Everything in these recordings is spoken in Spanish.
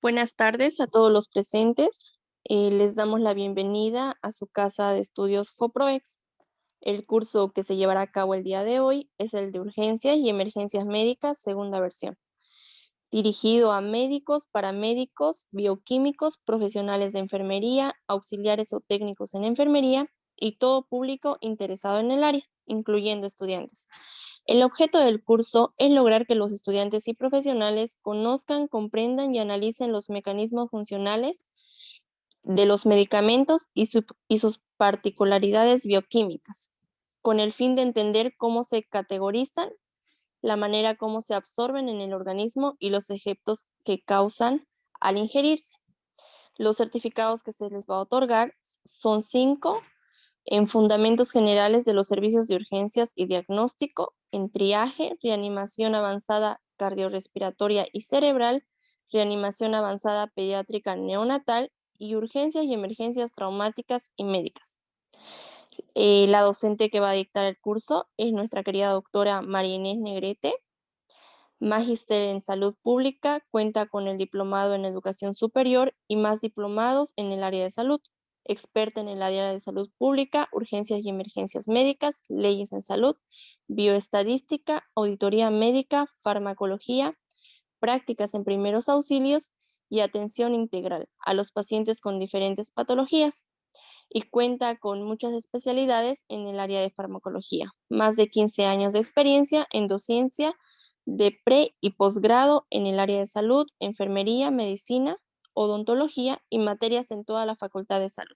Buenas tardes a todos los presentes. Les damos la bienvenida a su casa de estudios FOPROEX. El curso que se llevará a cabo el día de hoy es el de Urgencias y Emergencias Médicas, segunda versión, dirigido a médicos, paramédicos, bioquímicos, profesionales de enfermería, auxiliares o técnicos en enfermería y todo público interesado en el área, incluyendo estudiantes. El objeto del curso es lograr que los estudiantes y profesionales conozcan, comprendan y analicen los mecanismos funcionales de los medicamentos y sus particularidades bioquímicas, con el fin de entender cómo se categorizan, la manera como se absorben en el organismo y los efectos que causan al ingerirse. Los certificados que se les va a otorgar son 5 en fundamentos generales de los servicios de urgencias y diagnóstico, en triaje, reanimación avanzada cardiorrespiratoria y cerebral, reanimación avanzada pediátrica neonatal y urgencias y emergencias traumáticas y médicas. La docente que va a dictar el curso es nuestra querida doctora María Inés Negrete, magíster en salud pública, cuenta con el diplomado en educación superior y más diplomados en el área de salud. Experta en el área de salud pública, urgencias y emergencias médicas, leyes en salud, bioestadística, auditoría médica, farmacología, prácticas en primeros auxilios y atención integral a los pacientes con diferentes patologías. Y cuenta con muchas especialidades en el área de farmacología, más de 15 años de experiencia en docencia de pre y posgrado en el área de salud, enfermería, medicina, odontología y materias en toda la Facultad de Salud.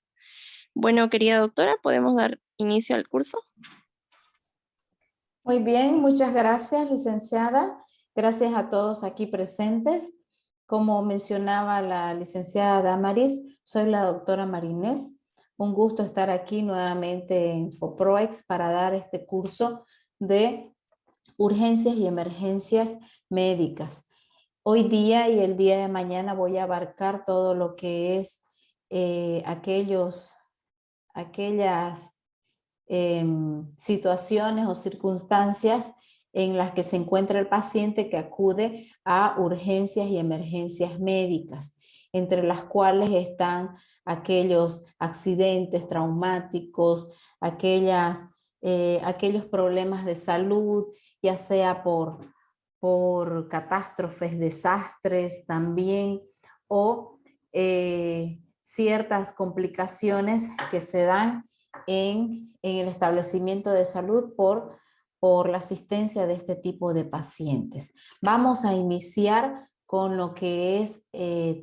Bueno, querida doctora, ¿podemos dar inicio al curso? Muy bien, muchas gracias, licenciada. Gracias a todos aquí presentes. Como mencionaba la licenciada Damaris, soy la doctora Marinés. Un gusto estar aquí nuevamente en FOPROEX para dar este curso de urgencias y emergencias médicas. Hoy día y el día de mañana voy a abarcar todo lo que es aquellas situaciones o circunstancias en las que se encuentra el paciente que acude a urgencias y emergencias médicas, entre las cuales están aquellos accidentes traumáticos, aquellos problemas de salud, ya sea por catástrofes, desastres también, o ciertas complicaciones que se dan en el establecimiento de salud por la asistencia de este tipo de pacientes. Vamos a iniciar con lo que es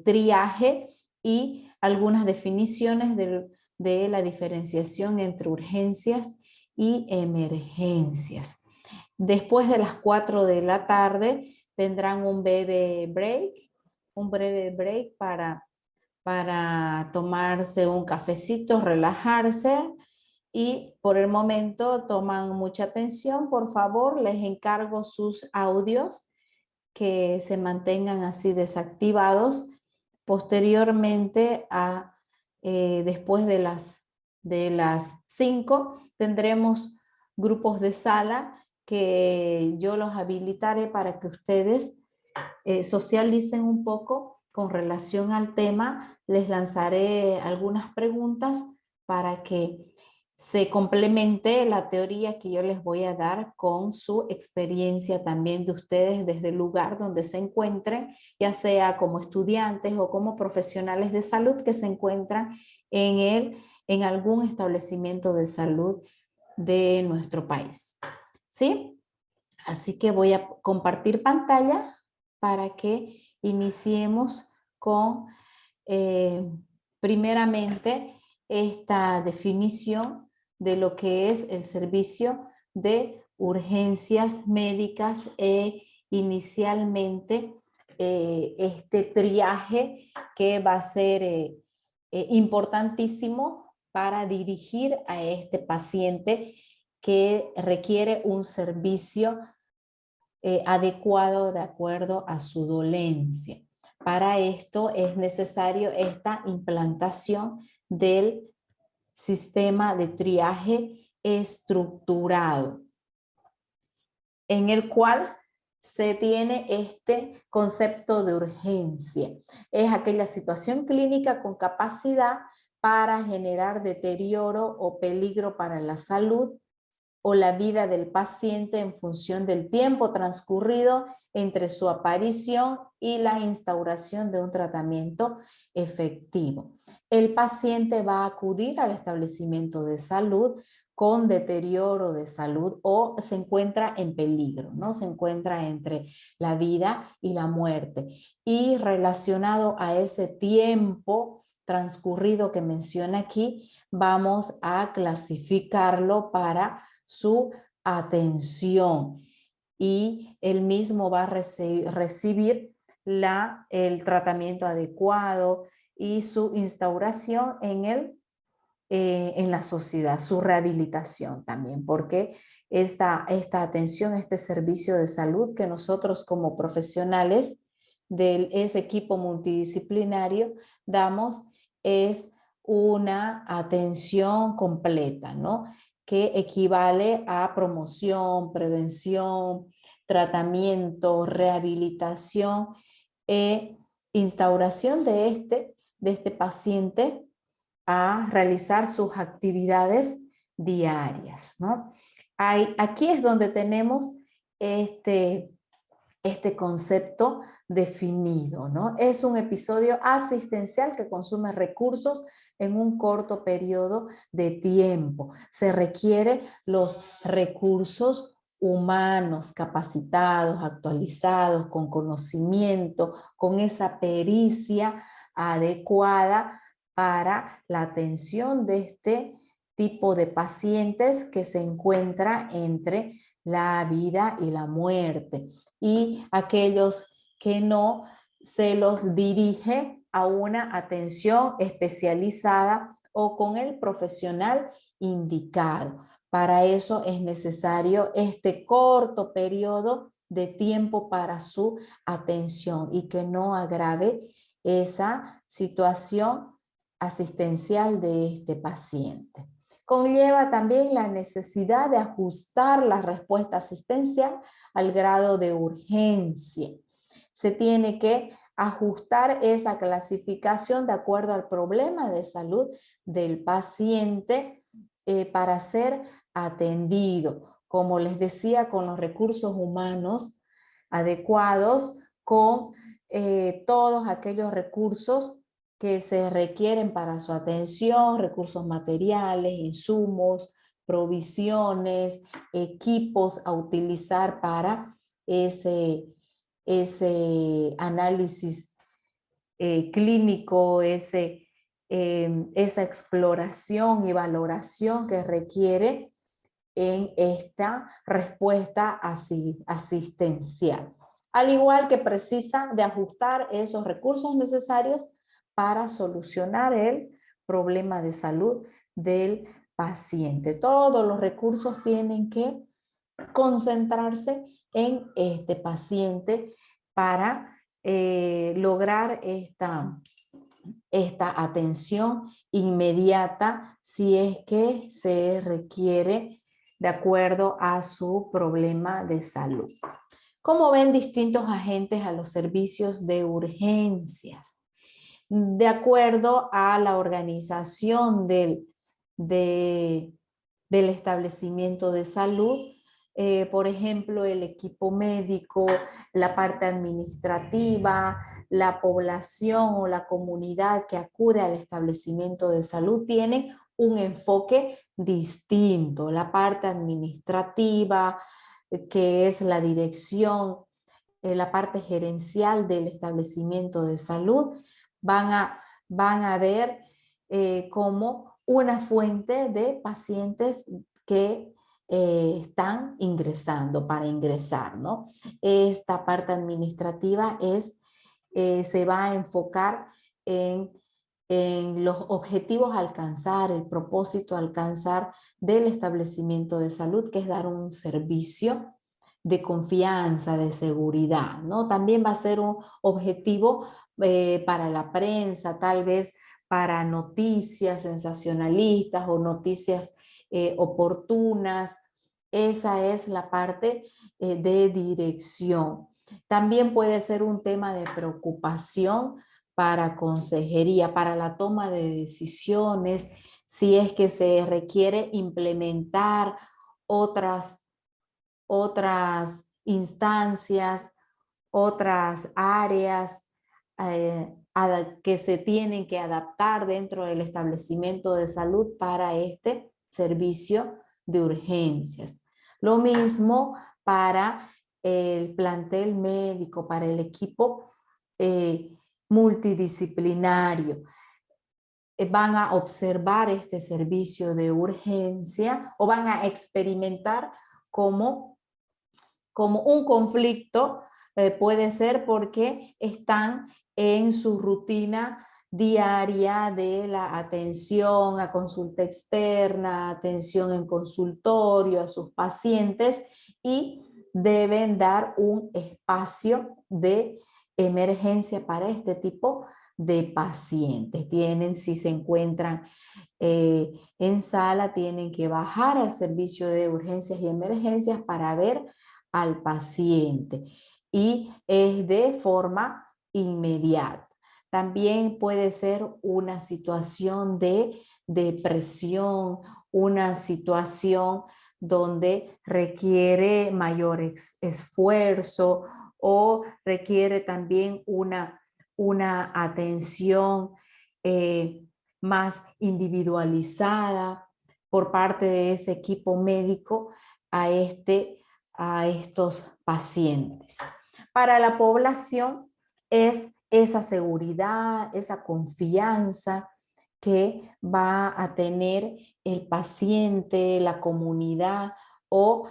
triaje y algunas definiciones de la diferenciación entre urgencias y emergencias. Después de las 4 de la tarde tendrán un breve break para tomarse un cafecito, relajarse, y por el momento toman mucha atención. Por favor, les encargo sus audios que se mantengan así desactivados. Posteriormente, después de las 5, tendremos grupos de sala que yo los habilitaré para que ustedes socialicen un poco con relación al tema. Les lanzaré algunas preguntas para que se complemente la teoría que yo les voy a dar con su experiencia también de ustedes desde el lugar donde se encuentren, ya sea como estudiantes o como profesionales de salud que se encuentran en algún establecimiento de salud de nuestro país. ¿Sí? Así que voy a compartir pantalla para que iniciemos con primeramente esta definición de lo que es el servicio de urgencias médicas e inicialmente este triaje que va a ser importantísimo para dirigir a este paciente que requiere un servicio adecuado de acuerdo a su dolencia. Para esto es necesario esta implantación del sistema de triaje estructurado, en el cual se tiene este concepto de urgencia. Es aquella situación clínica con capacidad para generar deterioro o peligro para la salud o la vida del paciente en función del tiempo transcurrido entre su aparición y la instauración de un tratamiento efectivo. El paciente va a acudir al establecimiento de salud con deterioro de salud o se encuentra en peligro, ¿no? Se encuentra entre la vida y la muerte. Y relacionado a ese tiempo transcurrido que menciona aquí, vamos a clasificarlo para su atención y él mismo va a recibir el tratamiento adecuado y su instauración en la sociedad, su rehabilitación también, porque esta atención, este servicio de salud que nosotros como profesionales de ese equipo multidisciplinario damos es una atención completa, ¿no? Que equivale a promoción, prevención, tratamiento, rehabilitación e instauración de este paciente a realizar sus actividades diarias, ¿no? Aquí es donde tenemos este concepto definido, ¿no? Es un episodio asistencial que consume recursos en un corto periodo de tiempo. Se requieren los recursos humanos capacitados, actualizados, con conocimiento, con esa pericia adecuada para la atención de este tipo de pacientes que se encuentra entre la vida y la muerte, y aquellos que no se los dirige a una atención especializada o con el profesional indicado. Para eso es necesario este corto periodo de tiempo para su atención y que no agrave esa situación asistencial de este paciente. Conlleva también la necesidad de ajustar la respuesta asistencial al grado de urgencia. Se tiene que ajustar esa clasificación de acuerdo al problema de salud del paciente para ser atendido, como les decía, con los recursos humanos adecuados, con todos aquellos recursos que se requieren para su atención, recursos materiales, insumos, provisiones, equipos a utilizar para ese análisis clínico, esa exploración y valoración que requiere en esta respuesta asistencial. Al igual que precisa de ajustar esos recursos necesarios para solucionar el problema de salud del paciente. Todos los recursos tienen que concentrarse en este paciente para lograr esta atención inmediata si es que se requiere de acuerdo a su problema de salud. ¿Cómo ven distintos agentes a los servicios de urgencias? De acuerdo a la organización del establecimiento de salud, por ejemplo, el equipo médico, la parte administrativa, la población o la comunidad que acude al establecimiento de salud tienen un enfoque distinto. La parte administrativa, que es la dirección, la parte gerencial del establecimiento de salud, van a ver como una fuente de pacientes que están ingresando para ingresar, ¿no? Esta parte administrativa se va a enfocar en los objetivos a alcanzar, el propósito a alcanzar del establecimiento de salud, que es dar un servicio de confianza, de seguridad, ¿no? También va a ser un objetivo para la prensa, tal vez para noticias sensacionalistas o noticias oportunas, Esa es la parte de dirección. También puede ser un tema de preocupación para consejería, para la toma de decisiones, si es que se requiere implementar otras instancias, otras áreas que se tienen que adaptar dentro del establecimiento de salud para este servicio de urgencias. Lo mismo para el plantel médico, para el equipo multidisciplinario. Van a observar este servicio de urgencia o van a experimentar como un conflicto, puede ser porque están en su rutina diaria de la atención a consulta externa, atención en consultorio a sus pacientes y deben dar un espacio de emergencia para este tipo de pacientes. Si se encuentran en sala, tienen que bajar al servicio de urgencias y emergencias para ver al paciente y es de forma inmediata. También puede ser una situación de depresión, una situación donde requiere mayor esfuerzo o requiere también una atención más individualizada por parte de ese equipo médico a estos pacientes. Para la población es esa seguridad, esa confianza que va a tener el paciente, la comunidad o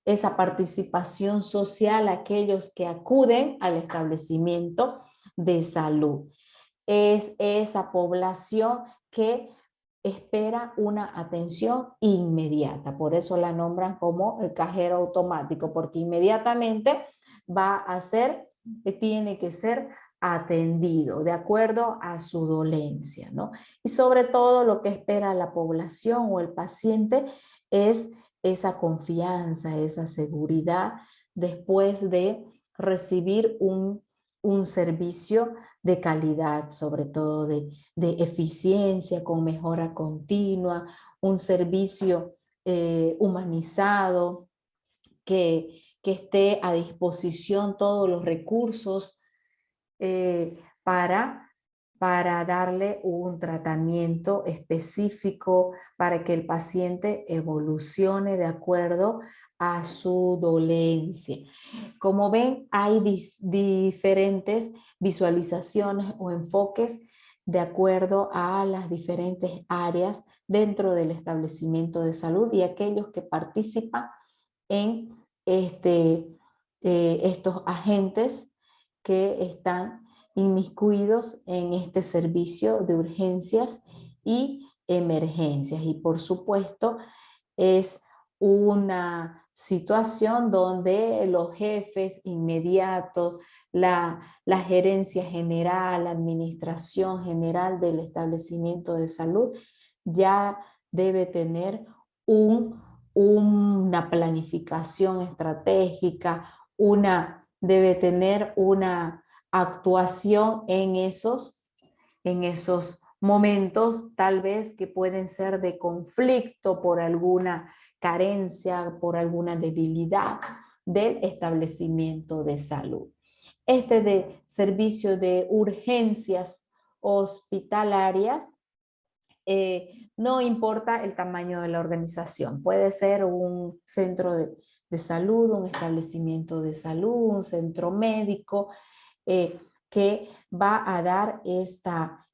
esa participación social, aquellos que acuden al establecimiento de salud. Es esa población que espera una atención inmediata. Por eso la nombran como el cajero automático, porque inmediatamente tiene que ser atendido de acuerdo a su dolencia, ¿no? Y sobre todo lo que espera la población o el paciente es esa confianza, esa seguridad después de recibir un servicio de calidad, sobre todo de eficiencia, con mejora continua, un servicio humanizado, que esté a disposición todos los recursos para darle un tratamiento específico para que el paciente evolucione de acuerdo a su dolencia. Como ven, hay diferentes visualizaciones o enfoques de acuerdo a las diferentes áreas dentro del establecimiento de salud y aquellos que participan en estos agentes que están inmiscuidos en este servicio de urgencias y emergencias. Y por supuesto es una situación donde los jefes inmediatos, la gerencia general, la administración general del establecimiento de salud ya debe tener una planificación estratégica, debe tener una actuación en esos momentos tal vez que pueden ser de conflicto por alguna carencia, por alguna debilidad del establecimiento de salud. Este de servicio de urgencias hospitalarias, no importa el tamaño de la organización, puede ser un centro de salud, un establecimiento de salud, un centro médico, que va a dar esta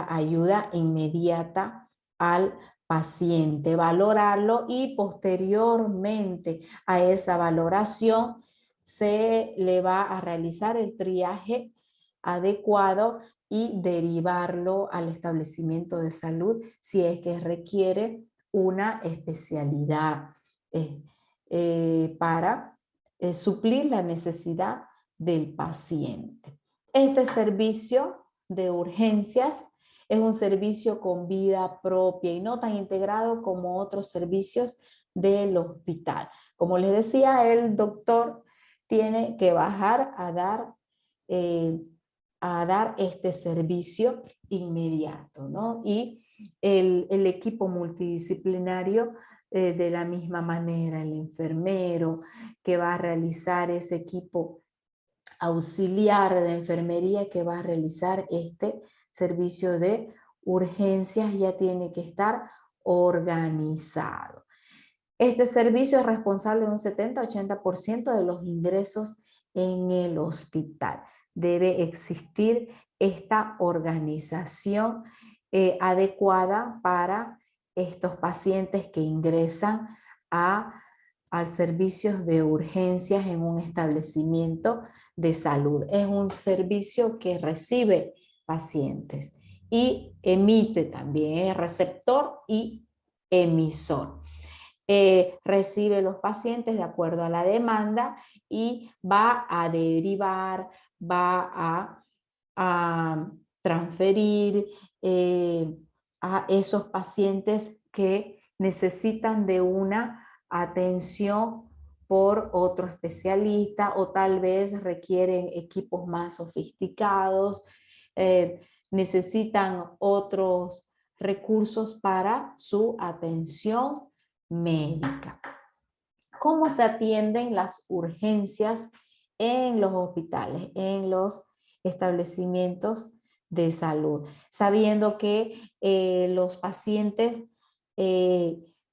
ayuda inmediata al paciente, valorarlo y posteriormente a esa valoración se le va a realizar el triaje adecuado y derivarlo al establecimiento de salud si es que requiere una especialidad para suplir la necesidad del paciente. Este servicio de urgencias es un servicio con vida propia y no tan integrado como otros servicios del hospital. Como les decía, el doctor tiene que bajar a dar este servicio inmediato, ¿no? Y el equipo multidisciplinario de la misma manera, el enfermero que va a realizar ese equipo auxiliar de enfermería que va a realizar este servicio de urgencias ya tiene que estar organizado. Este servicio es responsable de un 70-80% de los ingresos en el hospital. Debe existir esta organización adecuada para estos pacientes que ingresan al servicio de urgencias en un establecimiento de salud. Es un servicio que recibe pacientes y emite también, es receptor y emisor. Recibe los pacientes de acuerdo a la demanda y va a derivar, a transferir a esos pacientes que necesitan de una atención por otro especialista o tal vez requieren equipos más sofisticados, necesitan otros recursos para su atención médica. ¿Cómo se atienden las urgencias en los hospitales, en los establecimientos de salud? Sabiendo que los pacientes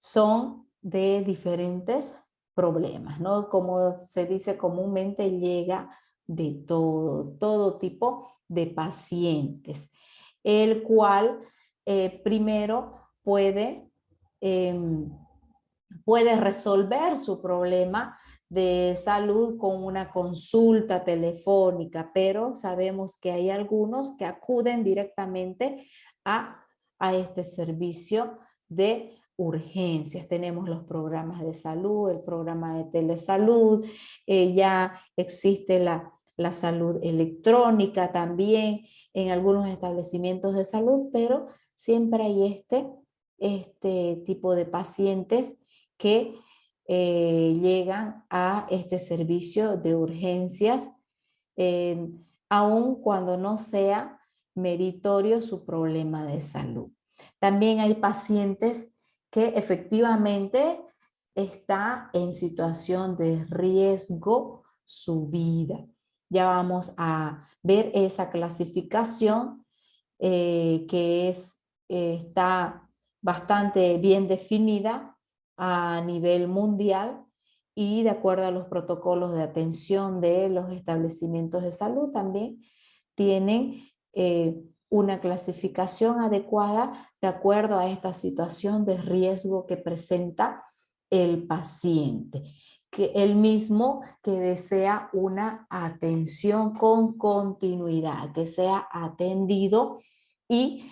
son de diferentes problemas, ¿no? Como se dice comúnmente, llega de todo tipo de pacientes, el cual primero puede resolver su problema de salud con una consulta telefónica, pero sabemos que hay algunos que acuden directamente a este servicio de urgencias. Tenemos los programas de salud, el programa de telesalud, ya existe la salud electrónica también en algunos establecimientos de salud, pero siempre hay este tipo de pacientes que llegan a este servicio de urgencias, aun cuando no sea meritorio su problema de salud. También hay pacientes que efectivamente está en situación de riesgo su vida. Ya vamos a ver esa clasificación que está bastante bien definida a nivel mundial y de acuerdo a los protocolos de atención de los establecimientos de salud también tienen una clasificación adecuada de acuerdo a esta situación de riesgo que presenta el paciente, que el mismo que desea una atención con continuidad, que sea atendido y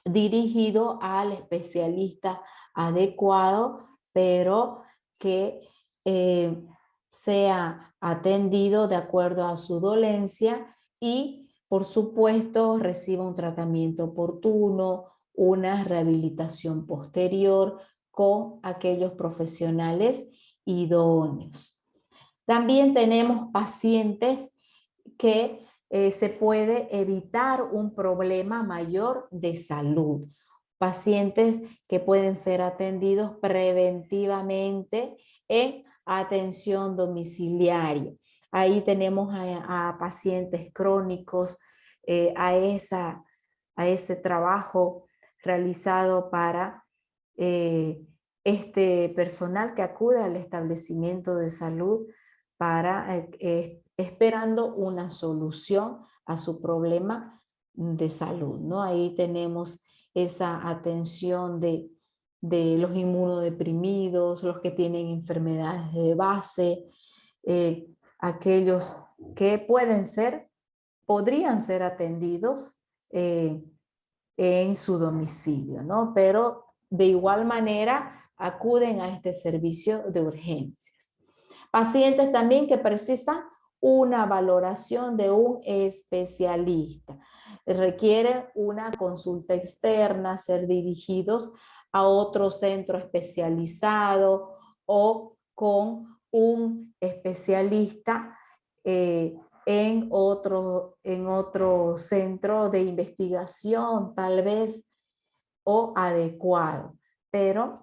dirigido al especialista adecuado, pero que sea atendido de acuerdo a su dolencia y, por supuesto, reciba un tratamiento oportuno, una rehabilitación posterior con aquellos profesionales idóneos. También tenemos pacientes que se puede evitar un problema mayor de salud. Pacientes que pueden ser atendidos preventivamente en atención domiciliaria. Ahí tenemos a pacientes crónicos, a ese trabajo realizado para este personal que acude al establecimiento de salud para esperando una solución a su problema de salud, ¿no? Ahí tenemos esa atención de los inmunodeprimidos, los que tienen enfermedades de base, aquellos que podrían ser atendidos en su domicilio, ¿no? Pero de igual manera acuden a este servicio de urgencias. Pacientes también que precisan una valoración de un especialista. Requieren una consulta externa, ser dirigidos a otro centro especializado o con un especialista en otro centro de investigación, tal vez, o adecuado. Pero,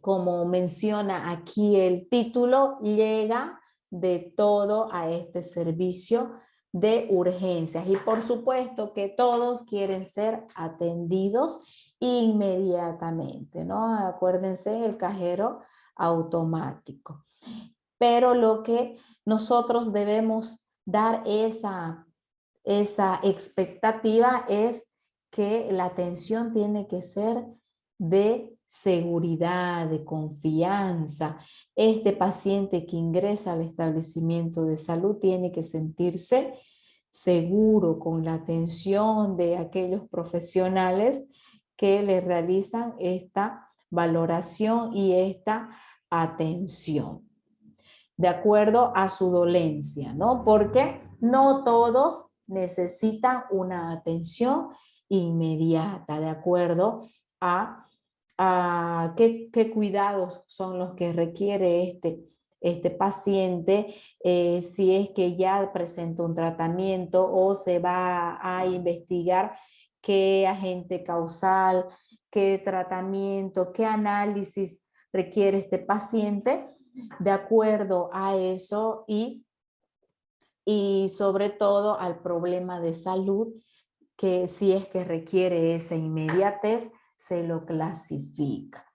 como menciona aquí el título, llega de todo a este servicio de urgencias. Y por supuesto que todos quieren ser atendidos inmediatamente, ¿no? Acuérdense, el cajero automático. Pero lo que nosotros debemos dar esa expectativa es que la atención tiene que ser de seguridad, de confianza. Este paciente que ingresa al establecimiento de salud tiene que sentirse seguro con la atención de aquellos profesionales que le realizan esta valoración y esta atención, de acuerdo a su dolencia, ¿no? Porque no todos necesitan una atención inmediata, de acuerdo a qué cuidados son los que requiere este paciente, si es que ya presenta un tratamiento o se va a investigar qué agente causal, qué tratamiento, qué análisis requiere este paciente, de acuerdo a eso y sobre todo al problema de salud, que si es que requiere esa inmediatez, se lo clasifica.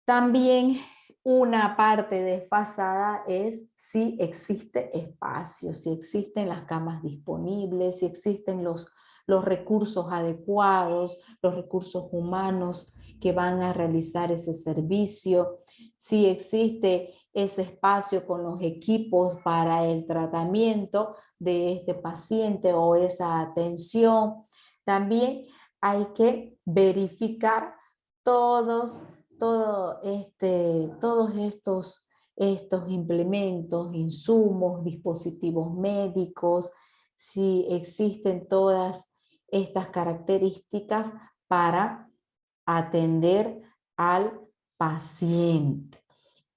También una parte desfasada es si existe espacio, si existen las camas disponibles, si existen los recursos adecuados, los recursos humanos que van a realizar ese servicio, si existe ese espacio con los equipos para el tratamiento de este paciente o esa atención. También hay que verificar todos estos implementos, insumos, dispositivos médicos, si existen todas estas características para atender al paciente.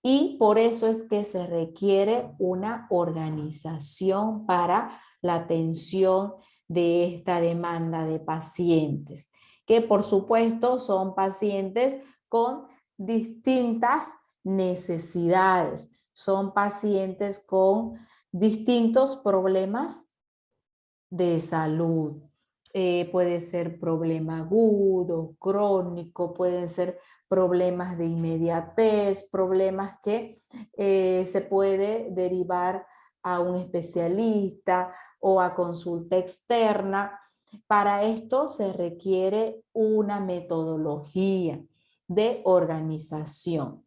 Y por eso es que se requiere una organización para la atención de esta demanda de pacientes, que por supuesto son pacientes con distintas necesidades, son pacientes con distintos problemas de salud. Puede ser problema agudo, crónico, pueden ser problemas de inmediatez, problemas que se puede derivar a un especialista o a consulta externa. Para esto se requiere una metodología de organización.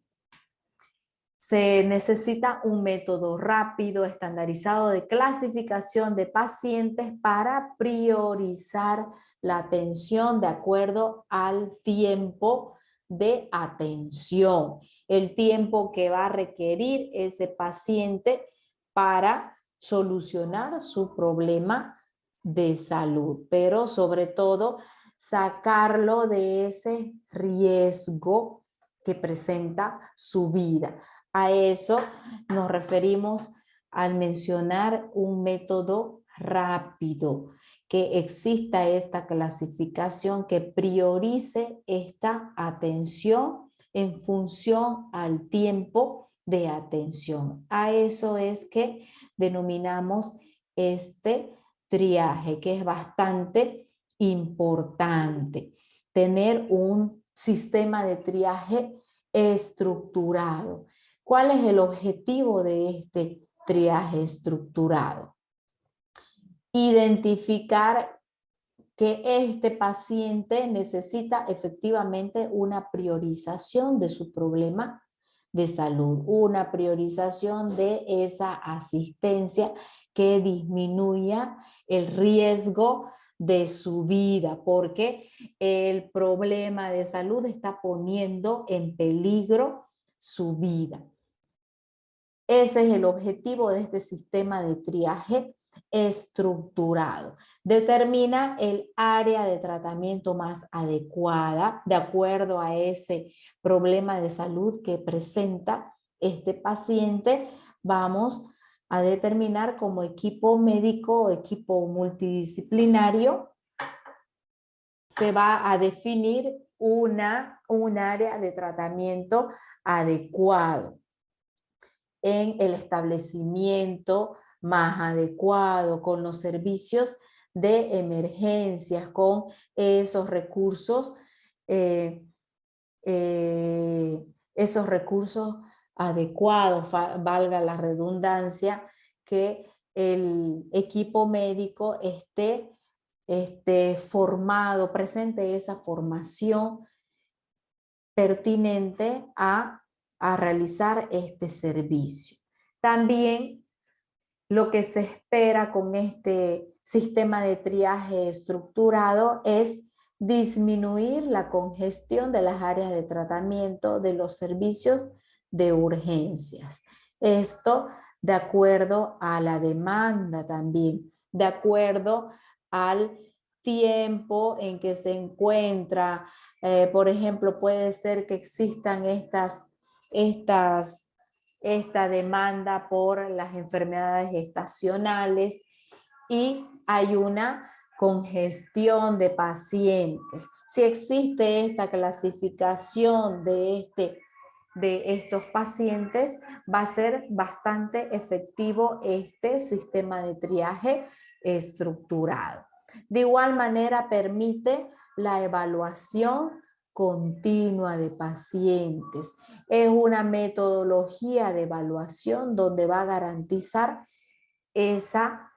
Se necesita un método rápido, estandarizado de clasificación de pacientes para priorizar la atención de acuerdo al tiempo de atención, el tiempo que va a requerir ese paciente para solucionar su problema de salud, pero sobre todo sacarlo de ese riesgo que presenta su vida. A eso nos referimos al mencionar un método rápido, que exista esta clasificación que priorice esta atención en función al tiempo de atención. A eso es que denominamos este triaje, que es bastante importante. Tener un sistema de triaje estructurado. ¿Cuál es el objetivo de este triaje estructurado? Identificar que este paciente necesita efectivamente una priorización de su problema de salud, una priorización de esa asistencia que disminuya el riesgo de su vida, porque el problema de salud está poniendo en peligro su vida. Ese es el objetivo de este sistema de triaje estructurado. Determina el área de tratamiento más adecuada de acuerdo a ese problema de salud que presenta este paciente. Vamos a determinar como equipo médico o equipo multidisciplinario, se va a definir un área de tratamiento adecuado en el establecimiento más adecuado, con los servicios de emergencias, con esos recursos, esos recursos adecuados, valga la redundancia, que el equipo médico esté formado, presente esa formación pertinente a realizar este servicio. También lo que se espera con este sistema de triaje estructurado es disminuir la congestión de las áreas de tratamiento de los servicios de urgencias. Esto de acuerdo a la demanda también, de acuerdo al tiempo en que se encuentra. Por ejemplo, puede ser que existan esta demanda por las enfermedades estacionales y hay una congestión de pacientes. Si existe esta clasificación de estos pacientes, va a ser bastante efectivo este sistema de triaje estructurado. De igual manera, permite la evaluación continua de pacientes. Es una metodología de evaluación donde va a garantizar esa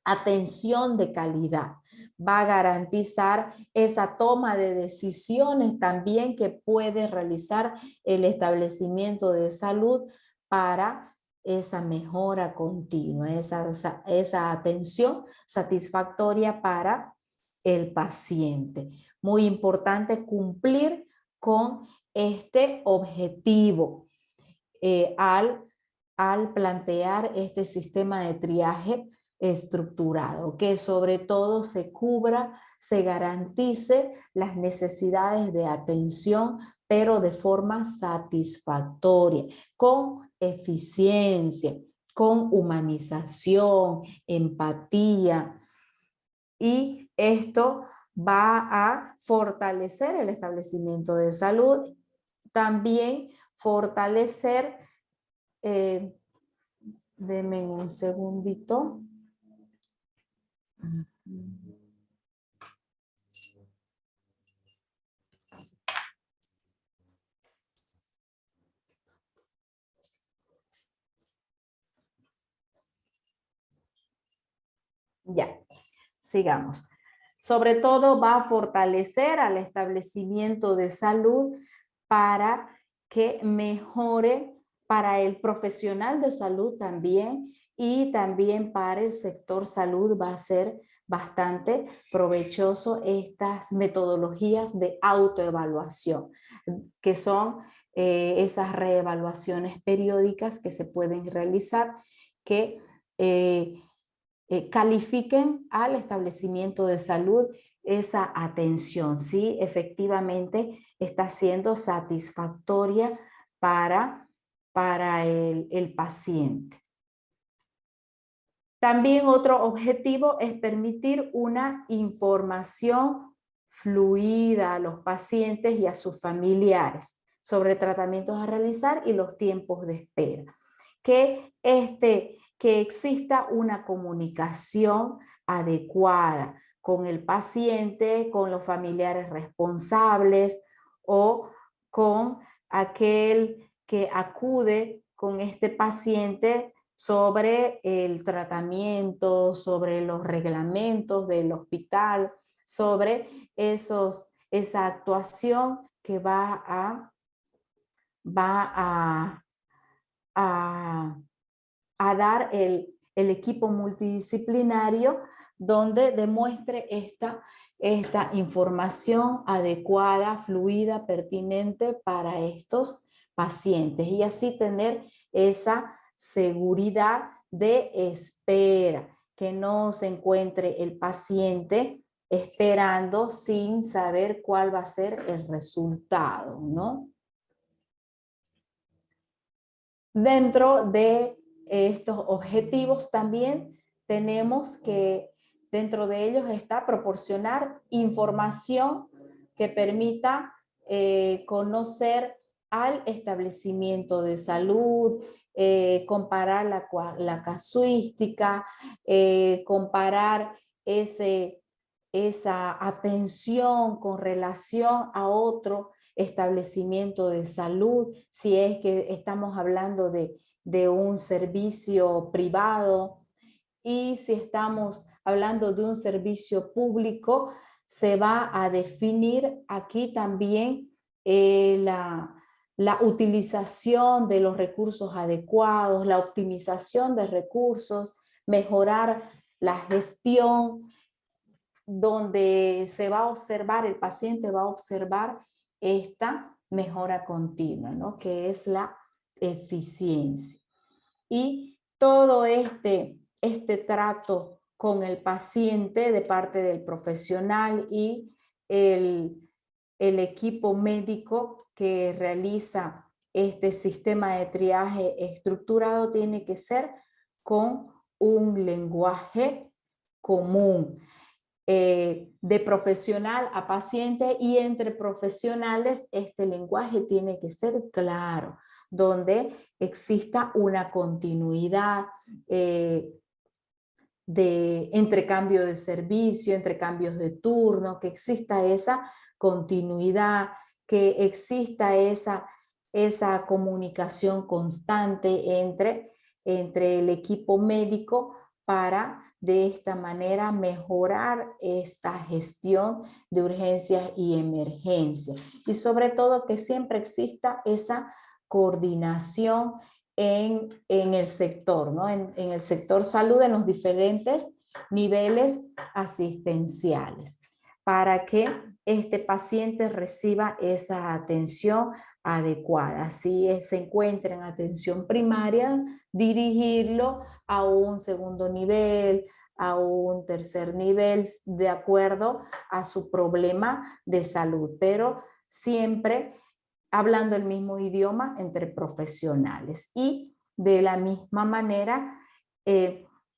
atención de calidad. Va a garantizar esa toma de decisiones también que puede realizar el establecimiento de salud para esa mejora continua, esa atención satisfactoria para el paciente. Muy importante cumplir con este objetivo al plantear este sistema de triaje estructurado, que sobre todo se cubra, se garantice las necesidades de atención, pero de forma satisfactoria, con eficiencia, con humanización, empatía, y esto va a fortalecer el establecimiento de salud, también fortalecer, denme un segundito. Ya, sigamos. Sobre todo va a fortalecer al establecimiento de salud para que mejore para el profesional de salud también, y también para el sector salud va a ser bastante provechoso estas metodologías de autoevaluación, que son esas reevaluaciones periódicas que se pueden realizar, que califiquen al establecimiento de salud esa atención, si efectivamente está siendo satisfactoria para el paciente. También otro objetivo es permitir una información fluida a los pacientes y a sus familiares sobre tratamientos a realizar y los tiempos de espera. Que exista una comunicación adecuada con el paciente, con los familiares responsables o con aquel que acude con este paciente sobre el tratamiento, sobre los reglamentos del hospital, sobre esa actuación que va a dar el equipo multidisciplinario, donde demuestre esta información adecuada, fluida, pertinente para estos pacientes, y así tener esa seguridad de espera, que no se encuentre el paciente esperando sin saber cuál va a ser el resultado, ¿no? Dentro de estos objetivos también tenemos que dentro de ellos está proporcionar información que permita conocer al establecimiento de salud, comparar la casuística, comparar esa atención con relación a otro establecimiento de salud, si es que estamos hablando de un servicio privado, y si estamos hablando de un servicio público, se va a definir aquí también la utilización de los recursos adecuados, la optimización de recursos, mejorar la gestión, donde se va a observar, el paciente va a observar esta mejora continua, ¿no? Que es la eficiencia. Y todo este trato con el paciente de parte del profesional y el equipo médico que realiza este sistema de triaje estructurado tiene que ser con un lenguaje común. De profesional a paciente, y entre profesionales este lenguaje tiene que ser claro, donde exista una continuidad entre cambio de servicio, entre cambios de turno, que exista esa continuidad, que exista esa comunicación constante entre el equipo médico para de esta manera mejorar esta gestión de urgencias y emergencias. Y sobre todo que siempre exista esa coordinación en el sector, ¿no? En el sector salud, en los diferentes niveles asistenciales, para que este paciente reciba esa atención adecuada. Si se encuentra en atención primaria, dirigirlo a un segundo nivel, a un tercer nivel, de acuerdo a su problema de salud, pero siempre hablando el mismo idioma entre profesionales, y de la misma manera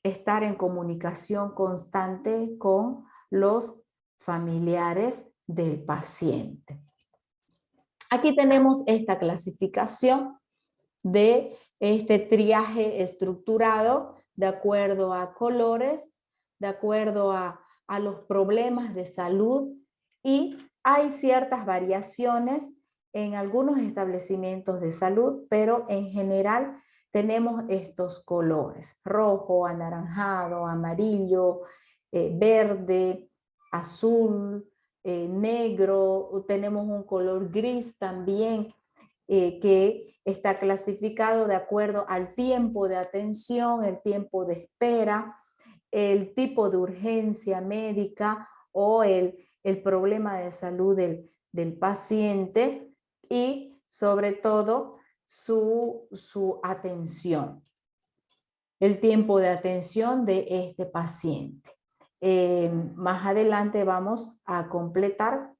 estar en comunicación constante con los familiares del paciente. Aquí tenemos esta clasificación de este triaje estructurado de acuerdo a colores, de acuerdo a los problemas de salud, y hay ciertas variaciones en algunos establecimientos de salud, pero en general tenemos estos colores: rojo, anaranjado, amarillo, verde, azul, negro, tenemos un color gris también, que está clasificado de acuerdo al tiempo de atención, el tiempo de espera, el tipo de urgencia médica o el problema de salud del paciente, y sobre todo su atención, el tiempo de atención de este paciente. Más adelante vamos a completar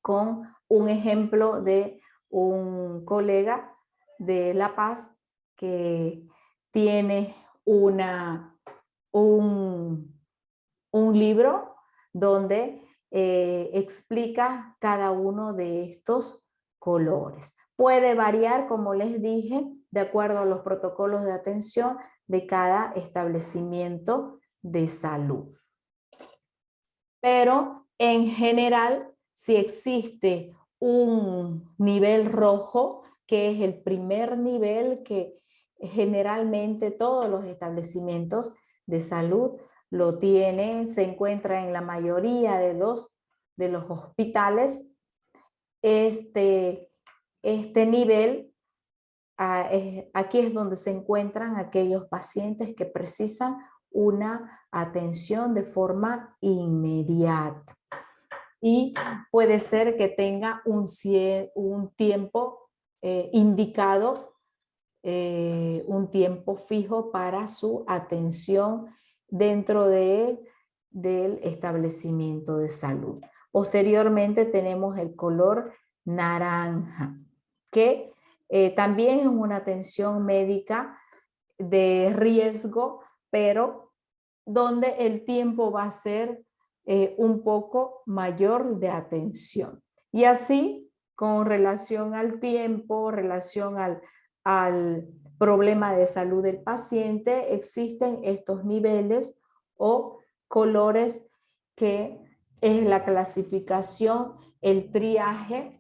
con un ejemplo de un colega de La Paz que tiene un libro donde explica cada uno de estos colores. Puede variar, como les dije, de acuerdo a los protocolos de atención de cada establecimiento de salud. Pero en general, si existe un nivel rojo, que es el primer nivel que generalmente todos los establecimientos de salud lo tienen, se encuentra en la mayoría de los hospitales, este nivel, aquí es donde se encuentran aquellos pacientes que precisan una atención de forma inmediata. Y puede ser que tenga un tiempo indicado, un tiempo fijo para su atención dentro del establecimiento de salud. Posteriormente tenemos el color naranja, que también es una atención médica de riesgo, pero donde el tiempo va a ser un poco mayor de atención. Y así, con relación al tiempo, relación al problema de salud del paciente, existen estos niveles o colores que es la clasificación, el triaje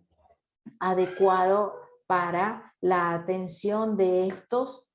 adecuado para la atención de estos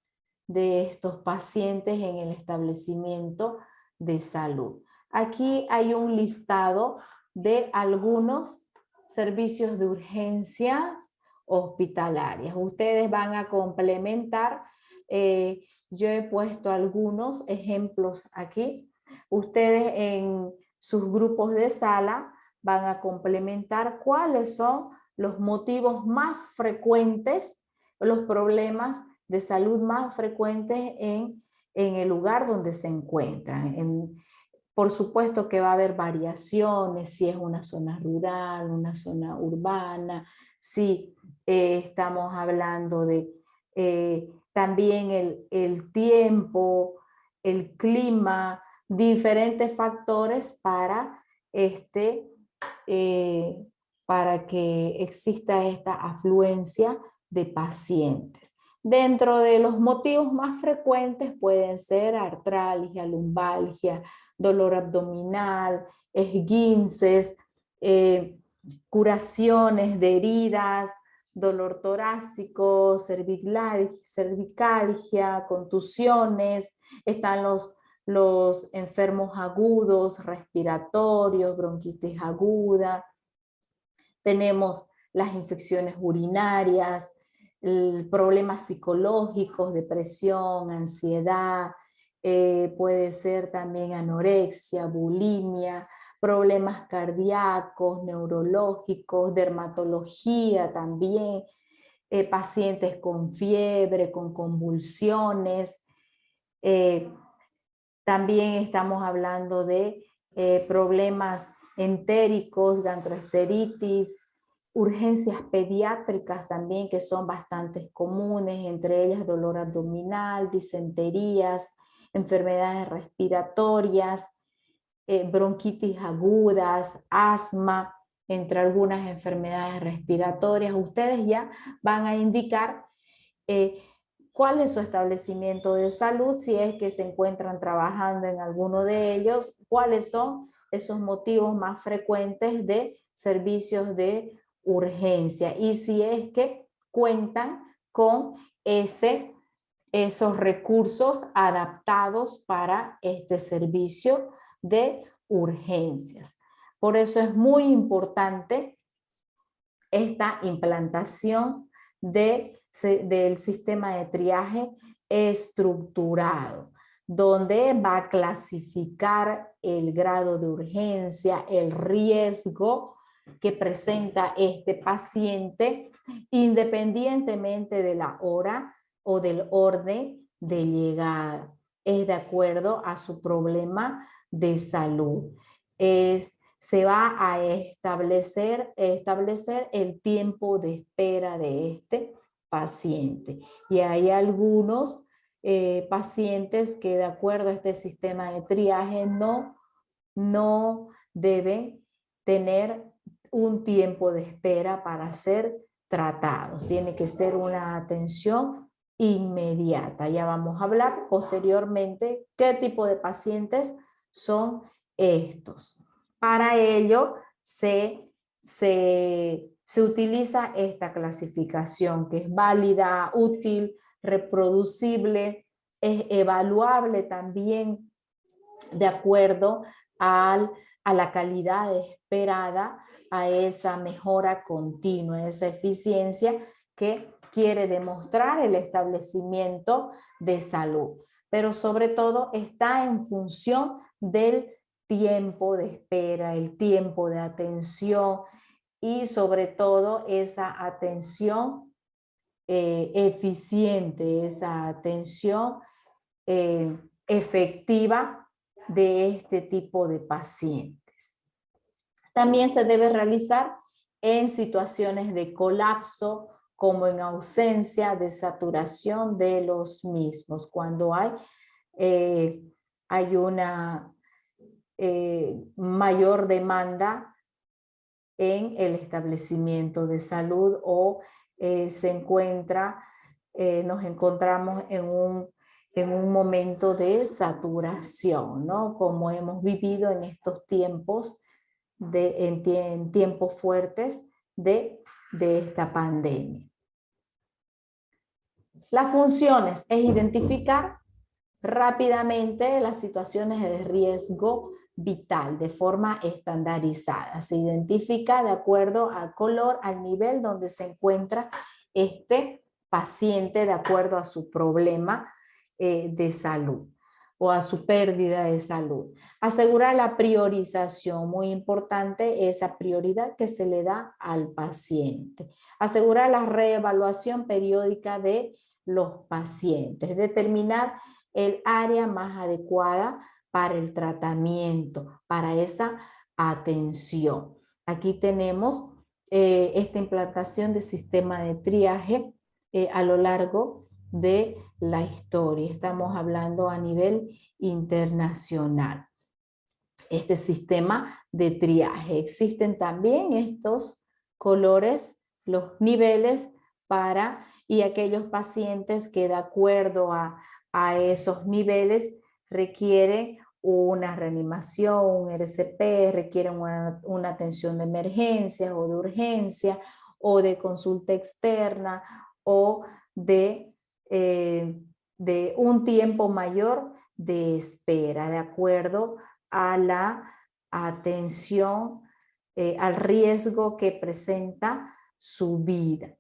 pacientes en el establecimiento de salud. Aquí hay un listado de algunos servicios de urgencias hospitalarias. Ustedes van a complementar, yo he puesto algunos ejemplos aquí. Ustedes en sus grupos de sala van a complementar cuáles son los motivos más frecuentes, los problemas de salud más frecuentes en el lugar donde se encuentran. Por supuesto que va a haber variaciones, si es una zona rural, una zona urbana, si estamos hablando de también el tiempo, el clima, diferentes factores para para que exista esta afluencia de pacientes. Dentro de los motivos más frecuentes pueden ser artralgia, lumbalgia, dolor abdominal, esguinces, curaciones de heridas, dolor torácico, cervicalgia, contusiones, están los enfermos agudos, respiratorios, bronquitis aguda, tenemos las infecciones urinarias, problemas psicológicos, depresión, ansiedad, puede ser también anorexia, bulimia, problemas cardíacos, neurológicos, dermatología también, pacientes con fiebre, con convulsiones. También estamos hablando de problemas entéricos, gastroenteritis, urgencias pediátricas también que son bastante comunes, entre ellas dolor abdominal, disenterías, enfermedades respiratorias, bronquitis agudas, asma, entre algunas enfermedades respiratorias. Ustedes ya van a indicar cuál es su establecimiento de salud, si es que se encuentran trabajando en alguno de ellos, cuáles son esos motivos más frecuentes de servicios de urgencia y si es que cuentan con esos recursos adaptados para este servicio de urgencias. Por eso es muy importante esta implantación del sistema de triaje estructurado, donde va a clasificar el grado de urgencia, el riesgo que presenta este paciente, independientemente de la hora o del orden de llegada. Es de acuerdo a su problema de salud. Se va a establecer el tiempo de espera de este paciente. Y hay algunos pacientes que de acuerdo a este sistema de triaje no deben tener un tiempo de espera para ser tratados. Tiene que ser una atención inmediata. Ya vamos a hablar posteriormente qué tipo de pacientes son estos. Para ello se utiliza esta clasificación que es válida, útil, reproducible, es evaluable también de acuerdo a la calidad esperada, a esa mejora continua, esa eficiencia que quiere demostrar el establecimiento de salud. Pero sobre todo está en función del tiempo de espera, el tiempo de atención y sobre todo esa atención eficiente, esa atención efectiva de este tipo de pacientes. También se debe realizar en situaciones de colapso, como en ausencia de saturación de los mismos, cuando hay una mayor demanda en el establecimiento de salud o nos encontramos en un momento de saturación, ¿no? Como hemos vivido en estos tiempos, en tiempos fuertes de esta pandemia. Las funciones es identificar rápidamente las situaciones de riesgo vital de forma estandarizada. Se identifica de acuerdo al color, al nivel donde se encuentra este paciente de acuerdo a su problema de salud o a su pérdida de salud. Asegurar la priorización, muy importante esa prioridad que se le da al paciente. Asegurar la reevaluación periódica de los pacientes. Determinar el área más adecuada para el tratamiento, para esa atención. Aquí tenemos esta implantación de sistema de triaje a lo largo de la historia. Estamos hablando a nivel internacional. Este sistema de triaje. Existen también estos colores, los niveles y aquellos pacientes que de acuerdo a esos niveles requieren una reanimación, un RCP, requieren una atención de emergencia o de urgencia o de consulta externa o de un tiempo mayor de espera, de acuerdo a la atención, al riesgo que presenta su vida.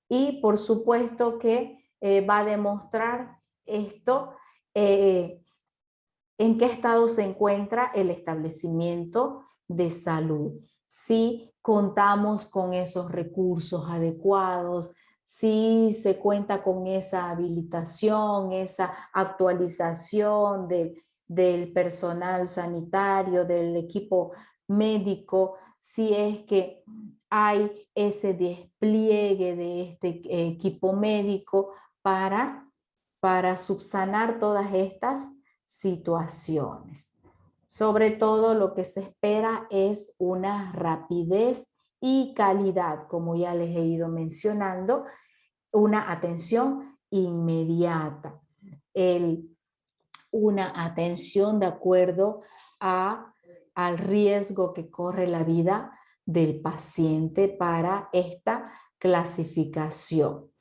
Y por supuesto que va a demostrar esto, en qué estado se encuentra el establecimiento de salud. Si contamos con esos recursos adecuados, si se cuenta con esa habilitación, esa actualización del personal sanitario, del equipo médico, si es que hay ese despliegue de este equipo médico para subsanar todas estas situaciones. Sobre todo lo que se espera es una rapidez y calidad, como ya les he ido mencionando, una atención inmediata, una atención de acuerdo al riesgo que corre la vida del paciente para esta clasificación.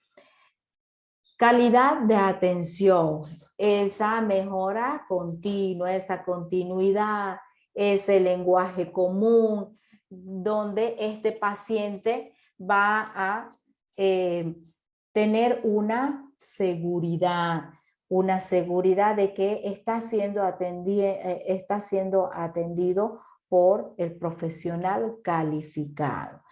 Calidad de atención, esa mejora continua, esa continuidad, ese lenguaje común, donde este paciente va a tener una seguridad de que está siendo atendido por el profesional calificado.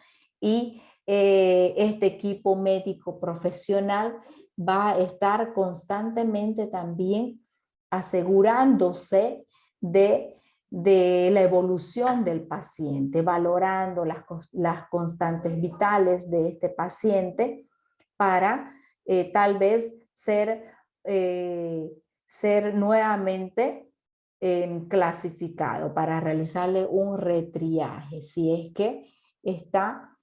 Y este equipo médico profesional va a estar constantemente también asegurándose de la evolución del paciente, valorando las constantes vitales de este paciente para tal vez ser nuevamente clasificado, para realizarle un retriaje, si es que está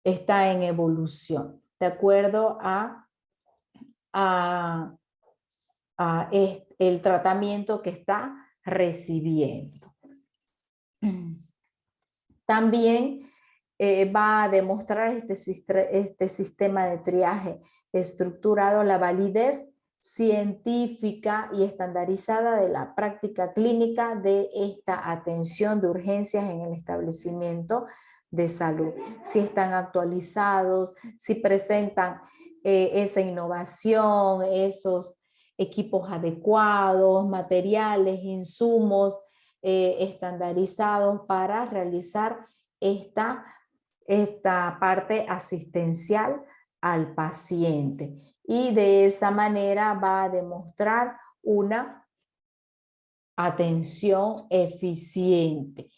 en evolución, de acuerdo a el tratamiento que está recibiendo. También va a demostrar este sistema de triaje estructurado la validez científica y estandarizada de la práctica clínica de esta atención de urgencias en el establecimiento de salud. Si están actualizados, si presentan esa innovación, esos equipos adecuados, materiales, insumos estandarizados para realizar esta parte asistencial al paciente. Y de esa manera va a demostrar una atención eficiente.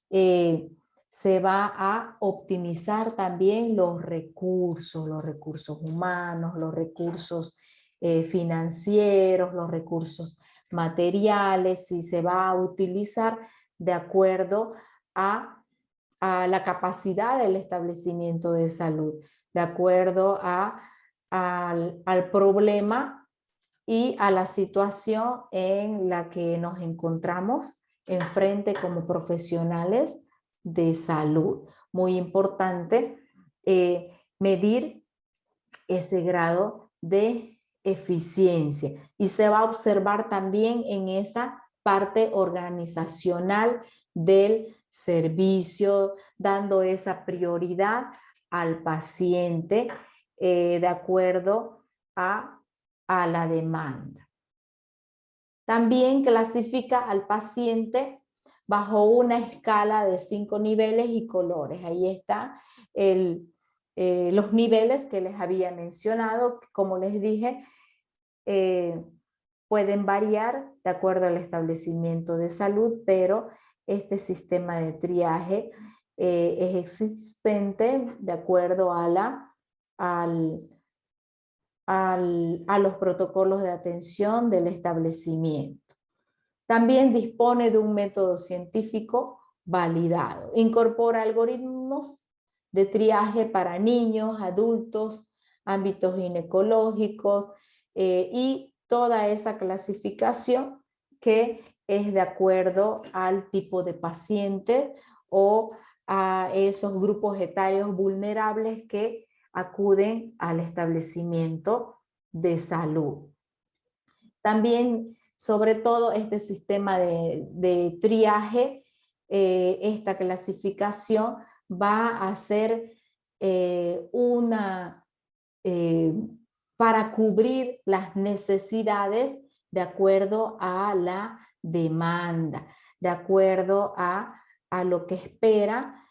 Se va a optimizar también los recursos humanos, los recursos financieros, los recursos materiales, y se va a utilizar de acuerdo a la capacidad del establecimiento de salud, de acuerdo al problema y a la situación en la que nos encontramos enfrente como profesionales de salud. Muy importante medir ese grado de eficiencia, y se va a observar también en esa parte organizacional del servicio, dando esa prioridad al paciente de acuerdo a la demanda. También clasifica al paciente bajo una escala de 5 niveles y colores. Ahí está los niveles que les había mencionado. Como les dije, pueden variar de acuerdo al establecimiento de salud, pero este sistema de triaje es existente de acuerdo a los protocolos de atención del establecimiento. También dispone de un método científico validado. Incorpora algoritmos de triaje para niños, adultos, ámbitos ginecológicos y toda esa clasificación que es de acuerdo al tipo de paciente o a esos grupos etarios vulnerables que acuden al establecimiento de salud. También, sobre todo, este sistema de triaje, esta clasificación va a ser para cubrir las necesidades de acuerdo a la demanda, de acuerdo a lo que espera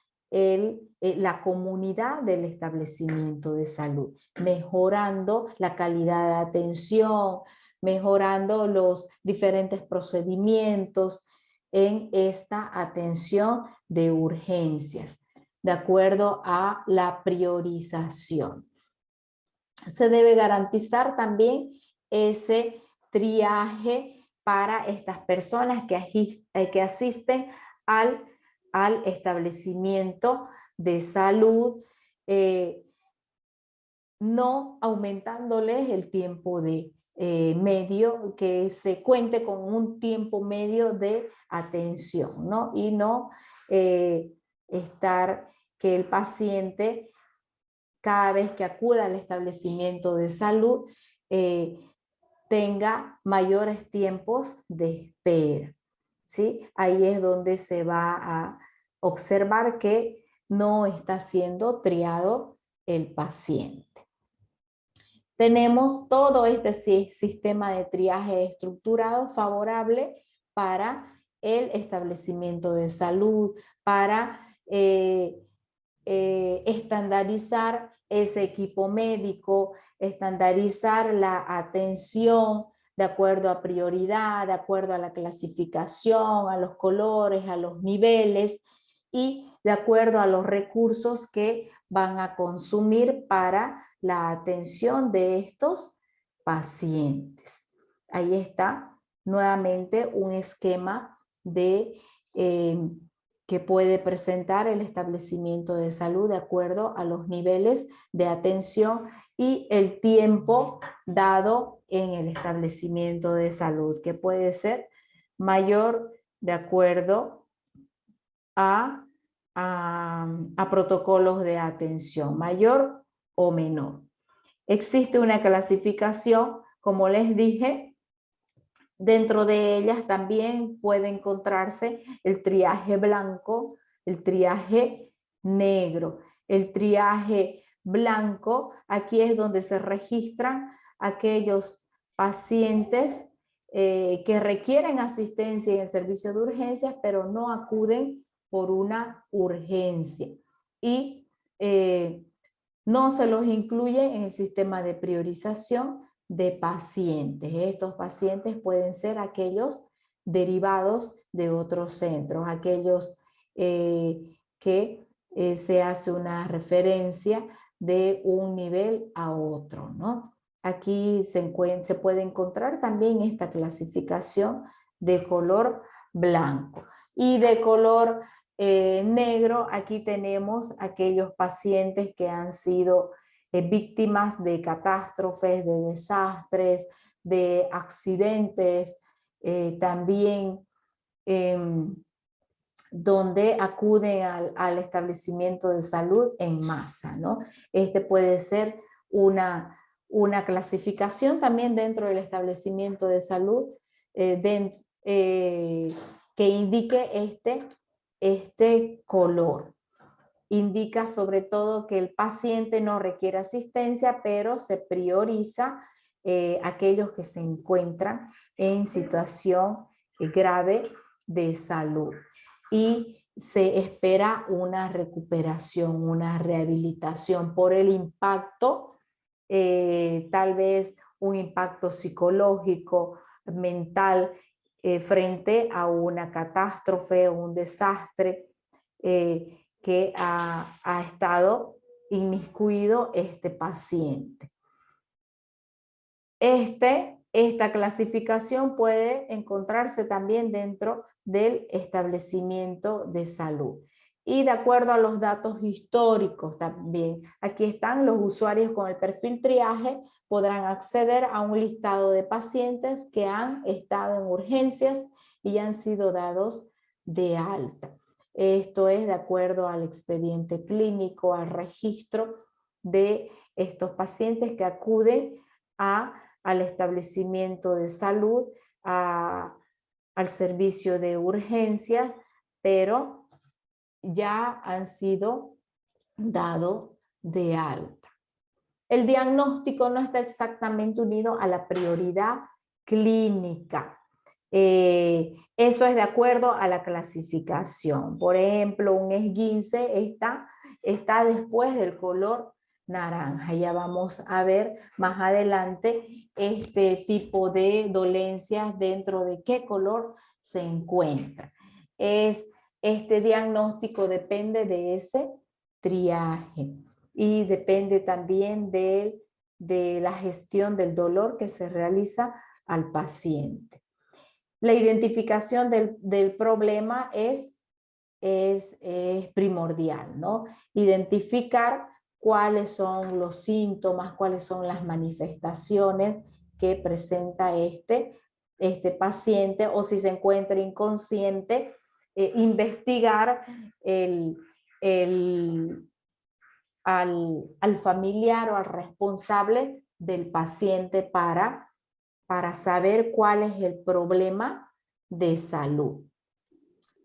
la comunidad del establecimiento de salud, mejorando la calidad de atención, mejorando los diferentes procedimientos en esta atención de urgencias, de acuerdo a la priorización. Se debe garantizar también ese triaje para estas personas que asisten al establecimiento de salud, no aumentándoles el tiempo de medio, que se cuente con un tiempo medio de atención, ¿no? Y no estar que el paciente, cada vez que acuda al establecimiento de salud, tenga mayores tiempos de espera, ¿sí? Ahí es donde se va a observar que no está siendo triado el paciente. Tenemos todo este sistema de triaje estructurado favorable para el establecimiento de salud, para estandarizar ese equipo médico, estandarizar la atención de acuerdo a prioridad, de acuerdo a la clasificación, a los colores, a los niveles y de acuerdo a los recursos que van a consumir para la atención de estos pacientes. Ahí está nuevamente un esquema de que puede presentar el establecimiento de salud de acuerdo a los niveles de atención y el tiempo dado en el establecimiento de salud, que puede ser mayor de acuerdo a protocolos de atención, mayor o menor. Existe una clasificación, como les dije. Dentro de ellas también puede encontrarse el triaje blanco, el triaje negro. El triaje blanco, aquí es donde se registran aquellos pacientes que requieren asistencia en el servicio de urgencias, pero no acuden por una urgencia. Y no se los incluye en el sistema de priorización de pacientes. Estos pacientes pueden ser aquellos derivados de otros centros, aquellos que se hace una referencia de un nivel a otro, ¿no? Aquí se puede encontrar también esta clasificación de color blanco. Y de color negro, aquí tenemos aquellos pacientes que han sido víctimas de catástrofes, de desastres, de accidentes, también donde acuden al establecimiento de salud en masa, ¿no? Este puede ser una clasificación también dentro del establecimiento de salud que indique este color. Indica sobre todo que el paciente no requiere asistencia, pero se prioriza aquellos que se encuentran en situación grave de salud. Y se espera una recuperación, una rehabilitación por el impacto, tal vez un impacto psicológico, mental, frente a una catástrofe o un desastre que ha estado inmiscuido este paciente. Esta clasificación puede encontrarse también dentro del establecimiento de salud. Y de acuerdo a los datos históricos también, aquí están los usuarios con el perfil triaje, podrán acceder a un listado de pacientes que han estado en urgencias y han sido dados de alta. Esto es de acuerdo al expediente clínico, al registro de estos pacientes que acuden al establecimiento de salud, al servicio de urgencias, pero ya han sido dados de alta. El diagnóstico no está exactamente unido a la prioridad clínica. Eso es de acuerdo a la clasificación. Por ejemplo, un esguince está después del color naranja. Ya vamos a ver más adelante este tipo de dolencias dentro de qué color se encuentra. Este diagnóstico depende de ese triaje y depende también de la gestión del dolor que se realiza al paciente. La identificación del problema es primordial, ¿no? Identificar cuáles son los síntomas, cuáles son las manifestaciones que presenta este paciente, o si se encuentra inconsciente, investigar al familiar o al responsable del paciente para saber cuál es el problema de salud.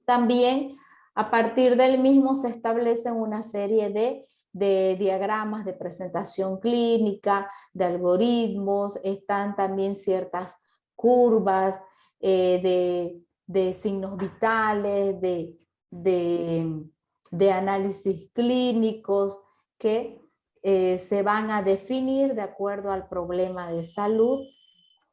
También a partir del mismo se establecen una serie de diagramas de presentación clínica, de algoritmos, están también ciertas curvas de signos vitales, de análisis clínicos que se van a definir de acuerdo al problema de salud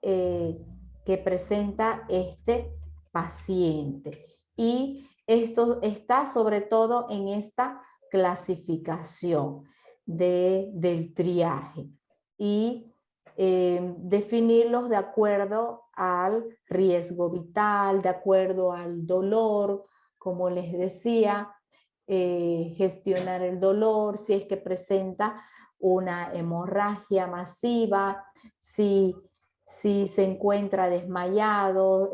que presenta este paciente. Y esto está sobre todo en esta clasificación del triaje y definirlos de acuerdo al riesgo vital, de acuerdo al dolor, como les decía, gestionar el dolor, si es que presenta una hemorragia masiva, si se encuentra desmayado,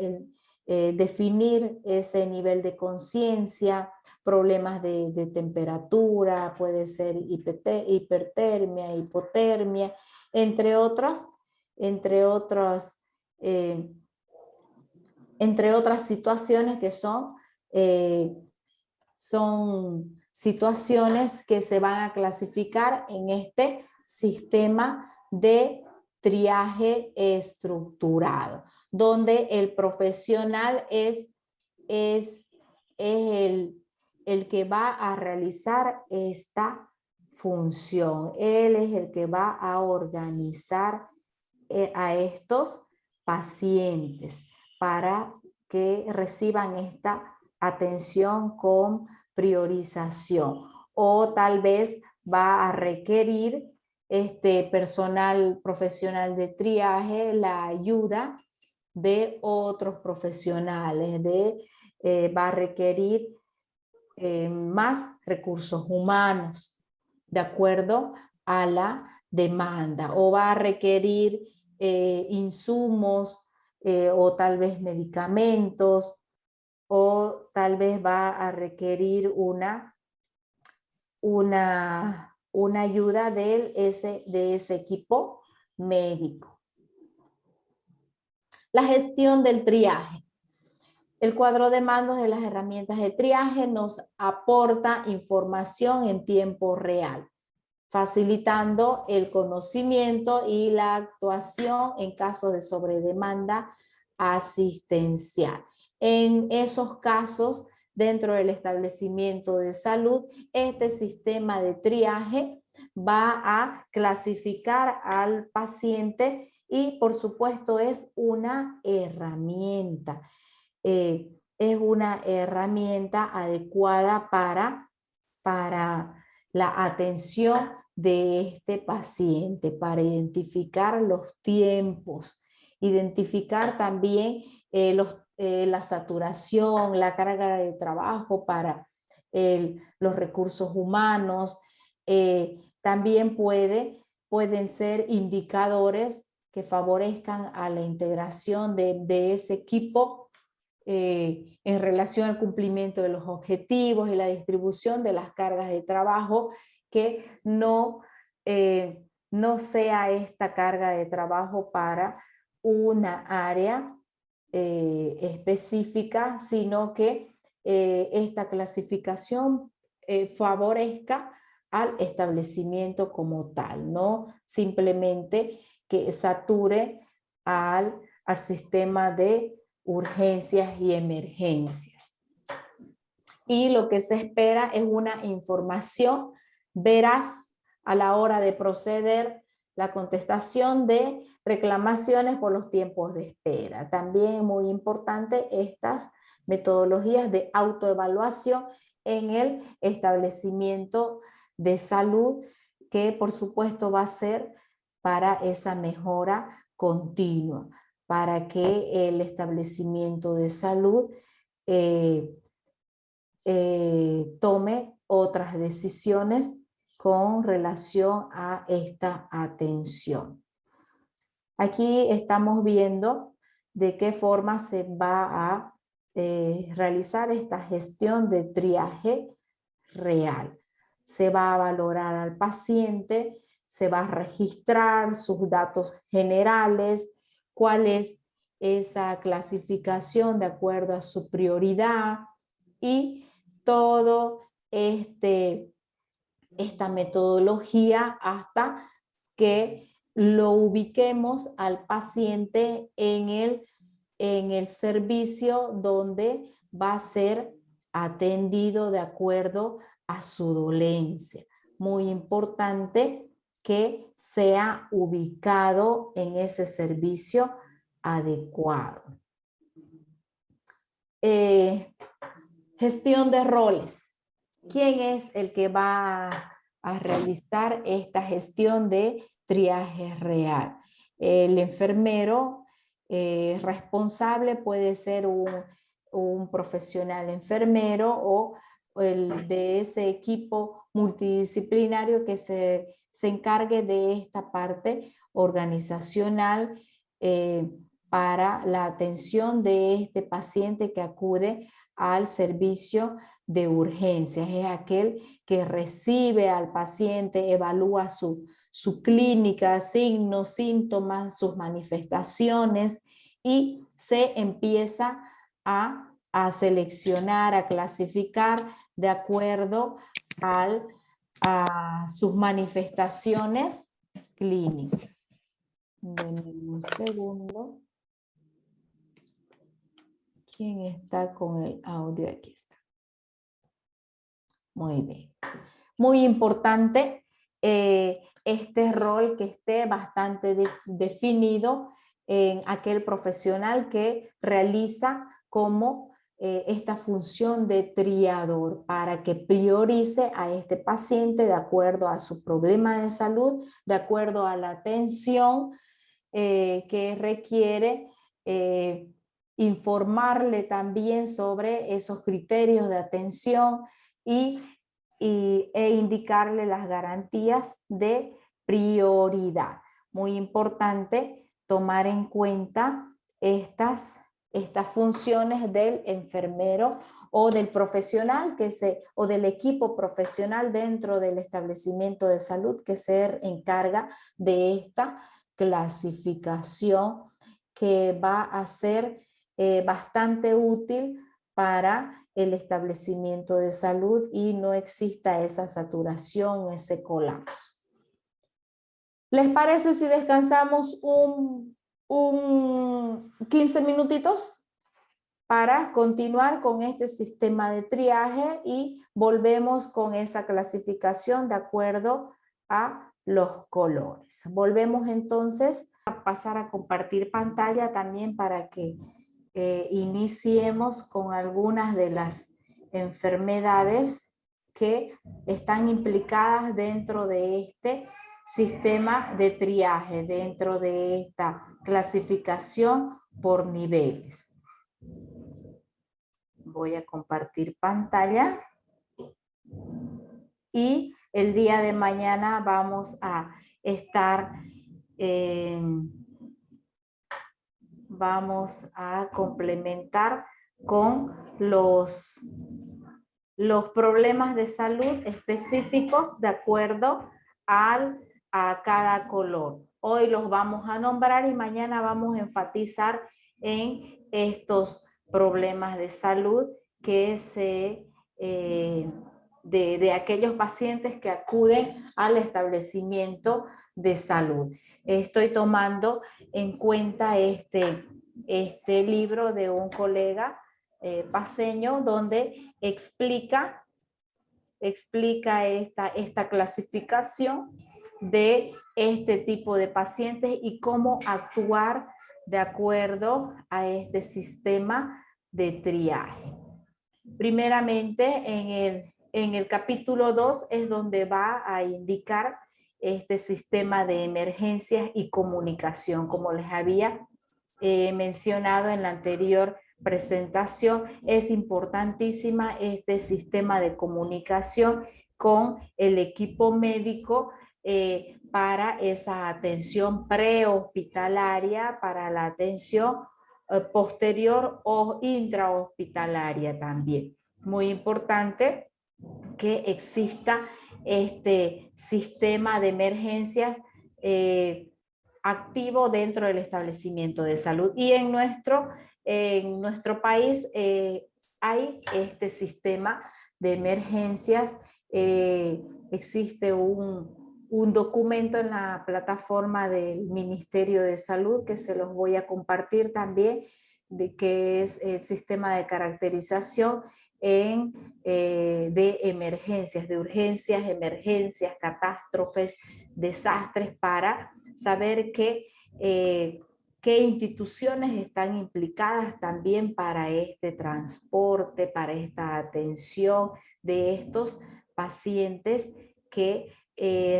definir ese nivel de conciencia, problemas de temperatura, puede ser hipertermia, hipotermia, entre otras situaciones que son situaciones que se van a clasificar en este sistema de triaje estructurado, donde el profesional es el que va a realizar esta función. Él es el que va a organizar a estos pacientes para que reciban esta atención con priorización, o tal vez va a requerir personal profesional de triaje la ayuda de otros profesionales, va a requerir más recursos humanos de acuerdo a la demanda, o va a requerir insumos o tal vez medicamentos, o tal vez va a requerir una ayuda de ese equipo médico. La gestión del triaje. El cuadro de mandos de las herramientas de triaje nos aporta información en tiempo real, facilitando el conocimiento y la actuación en caso de sobredemanda asistencial. En esos casos, dentro del establecimiento de salud, este sistema de triaje va a clasificar al paciente y, por supuesto, es una herramienta. Es una herramienta adecuada para la atención de este paciente, para identificar los tiempos, identificar también la saturación, la carga de trabajo para los recursos humanos. También pueden ser indicadores que favorezcan a la integración de ese equipo en relación al cumplimiento de los objetivos y la distribución de las cargas de trabajo, que no sea esta carga de trabajo para una área específica, sino que esta clasificación favorezca al establecimiento como tal, no simplemente que sature al sistema de urgencias y emergencias. Y lo que se espera es una información veraz a la hora de proceder la contestación de reclamaciones por los tiempos de espera. También es muy importante estas metodologías de autoevaluación en el establecimiento de salud, que por supuesto va a ser para esa mejora continua, para que el establecimiento de salud tome otras decisiones con relación a esta atención. Aquí estamos viendo de qué forma se va a realizar esta gestión de triaje real. Se va a valorar al paciente, se va a registrar sus datos generales, cuál es esa clasificación de acuerdo a su prioridad, y todo esta metodología hasta que lo ubiquemos al paciente en el servicio donde va a ser atendido de acuerdo a su dolencia. Muy importante que sea ubicado en ese servicio adecuado. Gestión de roles. ¿Quién es el que va a realizar esta gestión de triaje real? El enfermero responsable puede ser un profesional enfermero, o el de ese equipo multidisciplinario que se encargue de esta parte organizacional para la atención de este paciente que acude al servicio de urgencias. Es aquel que recibe al paciente, evalúa su clínica, signos, síntomas, sus manifestaciones, y se empieza a seleccionar, a clasificar de acuerdo a sus manifestaciones clínicas. Denme un segundo. ¿Quién está con el audio? Aquí está. Muy bien. Muy importante este rol que esté bastante definido en aquel profesional que realiza como esta función de triador para que priorice a este paciente de acuerdo a su problema de salud, de acuerdo a la atención que requiere, informarle también sobre esos criterios de atención e indicarle las garantías de prioridad. Muy importante tomar en cuenta estas funciones del enfermero o del profesional o del equipo profesional dentro del establecimiento de salud que se encarga de esta clasificación, que va a ser bastante útil para el establecimiento de salud y no exista esa saturación, ese colapso. ¿Les parece si descansamos un 15 minutitos para continuar con este sistema de triaje y volvemos con esa clasificación de acuerdo a los colores? Volvemos entonces a pasar a compartir pantalla también para que iniciemos con algunas de las enfermedades que están implicadas dentro de este sistema de triaje, dentro de esta clasificación por niveles. Voy a compartir pantalla y el día de mañana vamos a estar vamos a complementar con los problemas de salud específicos de acuerdo a cada color. Hoy los vamos a nombrar y mañana vamos a enfatizar en estos problemas de salud que de aquellos pacientes que acuden al establecimiento de salud. Estoy tomando en cuenta este libro de un colega paceño donde explica esta clasificación de este tipo de pacientes y cómo actuar de acuerdo a este sistema de triaje. Primeramente, en el capítulo 2 es donde va a indicar este sistema de emergencias y comunicación. Como les había mencionado en la anterior presentación, es importantísima este sistema de comunicación con el equipo médico para esa atención prehospitalaria, para la atención posterior o intrahospitalaria también. Muy importante que exista este sistema de emergencias activo dentro del establecimiento de salud. Y en nuestro país hay este sistema de emergencias. Existe un documento en la plataforma del Ministerio de Salud que se los voy a compartir también, que es el sistema de caracterización de emergencias, de urgencias, emergencias, catástrofes, desastres, para saber qué instituciones están implicadas también para este transporte, para esta atención de estos pacientes que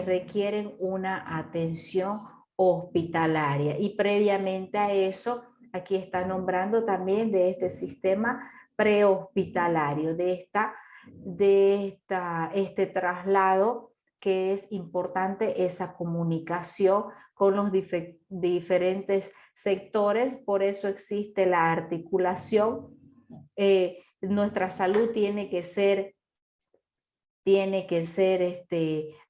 requieren una atención hospitalaria. Y previamente a eso, aquí está nombrando también de este sistema prehospitalario, de este traslado, que es importante esa comunicación con los diferentes sectores. Por eso existe la articulación. Nuestra salud tiene que ser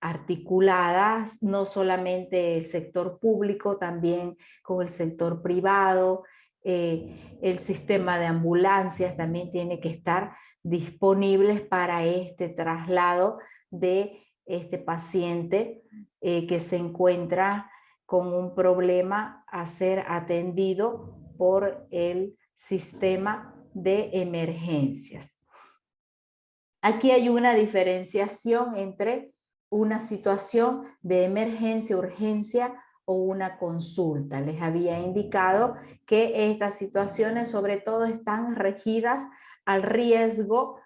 articulada, no solamente el sector público, también con el sector privado. El sistema de ambulancias también tiene que estar disponibles para este traslado de este paciente que se encuentra con un problema a ser atendido por el sistema de emergencias. Aquí hay una diferenciación entre una situación de emergencia, urgencia o una consulta. Les había indicado que estas situaciones sobre todo están regidas al riesgo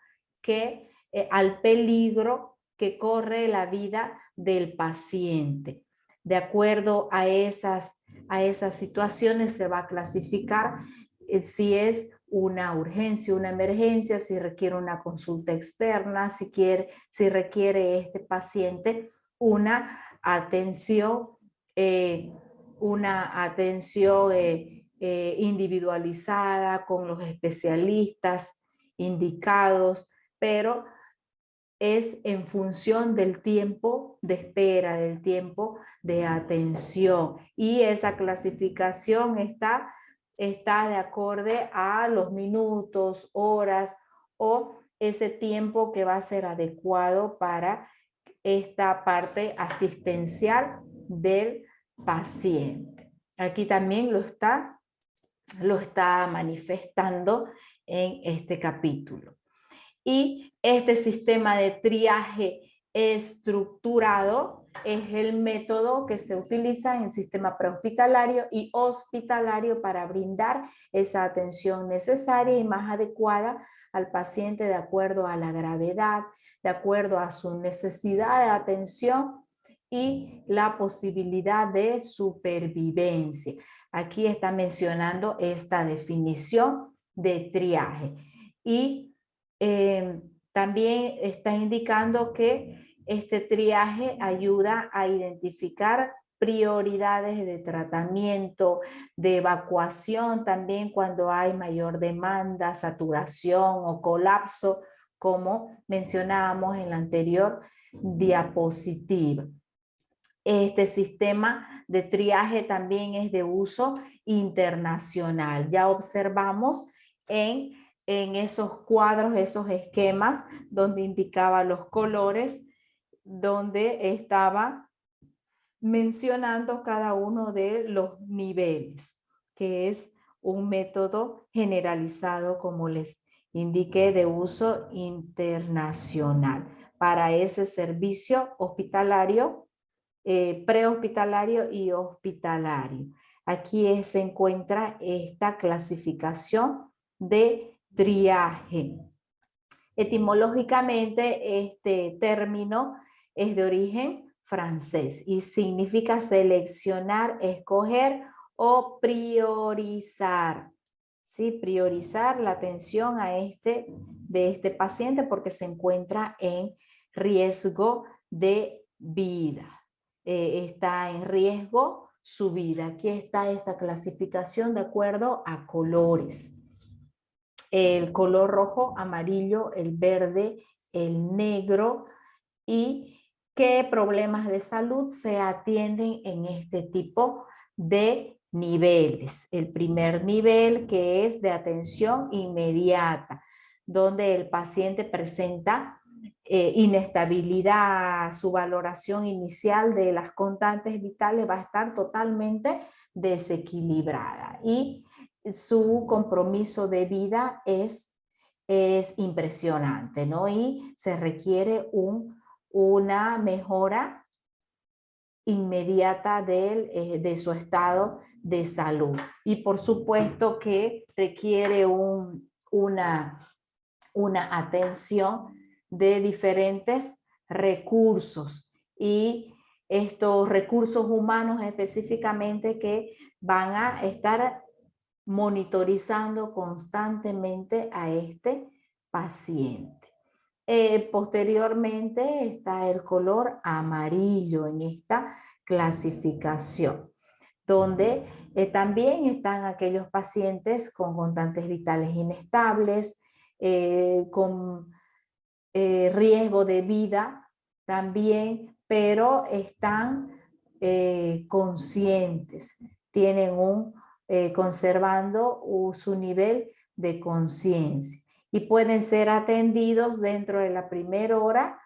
al peligro que corre la vida del paciente. De acuerdo a esas situaciones se va a clasificar si es una urgencia, una emergencia, si requiere una consulta externa, si requiere este paciente una atención, individualizada con los especialistas indicados, pero es en función del tiempo de espera, del tiempo de atención. Y esa clasificación está de acorde a los minutos, horas o ese tiempo que va a ser adecuado para esta parte asistencial del paciente. Aquí también lo está manifestando en este capítulo. Y este sistema de triaje estructurado es el método que se utiliza en el sistema prehospitalario y hospitalario para brindar esa atención necesaria y más adecuada al paciente de acuerdo a la gravedad, de acuerdo a su necesidad de atención y la posibilidad de supervivencia. Aquí está mencionando esta definición de triaje. Y también está indicando que este triaje ayuda a identificar prioridades de tratamiento, de evacuación, también cuando hay mayor demanda, saturación o colapso, como mencionábamos en la anterior diapositiva. Este sistema de triaje también es de uso internacional. Ya observamos en esos cuadros, esos esquemas donde indicaba los colores, donde estaba mencionando cada uno de los niveles, que es un método generalizado, como les indiqué, de uso internacional para ese servicio hospitalario, prehospitalario y hospitalario. Aquí se encuentra esta clasificación de triaje. Etimológicamente, este término es de origen francés y significa seleccionar, escoger o priorizar. ¿Sí? Priorizar la atención de este paciente porque se encuentra en riesgo de vida. Está en riesgo su vida. Aquí está esta clasificación de acuerdo a colores. El color rojo, amarillo, el verde, el negro y qué problemas de salud se atienden en este tipo de niveles. El primer nivel, que es de atención inmediata, donde el paciente presenta inestabilidad, su valoración inicial de las constantes vitales va a estar totalmente desequilibrada y su compromiso de vida es impresionante, ¿no? Y se requiere una mejora inmediata de su estado de salud. Y por supuesto que requiere una atención de diferentes recursos y estos recursos humanos específicamente que van a estar monitorizando constantemente a este paciente. Posteriormente está el color amarillo en esta clasificación, donde también están aquellos pacientes con constantes vitales inestables, con riesgo de vida también, pero están conscientes, tienen conservando su nivel de conciencia y pueden ser atendidos dentro de la primera hora,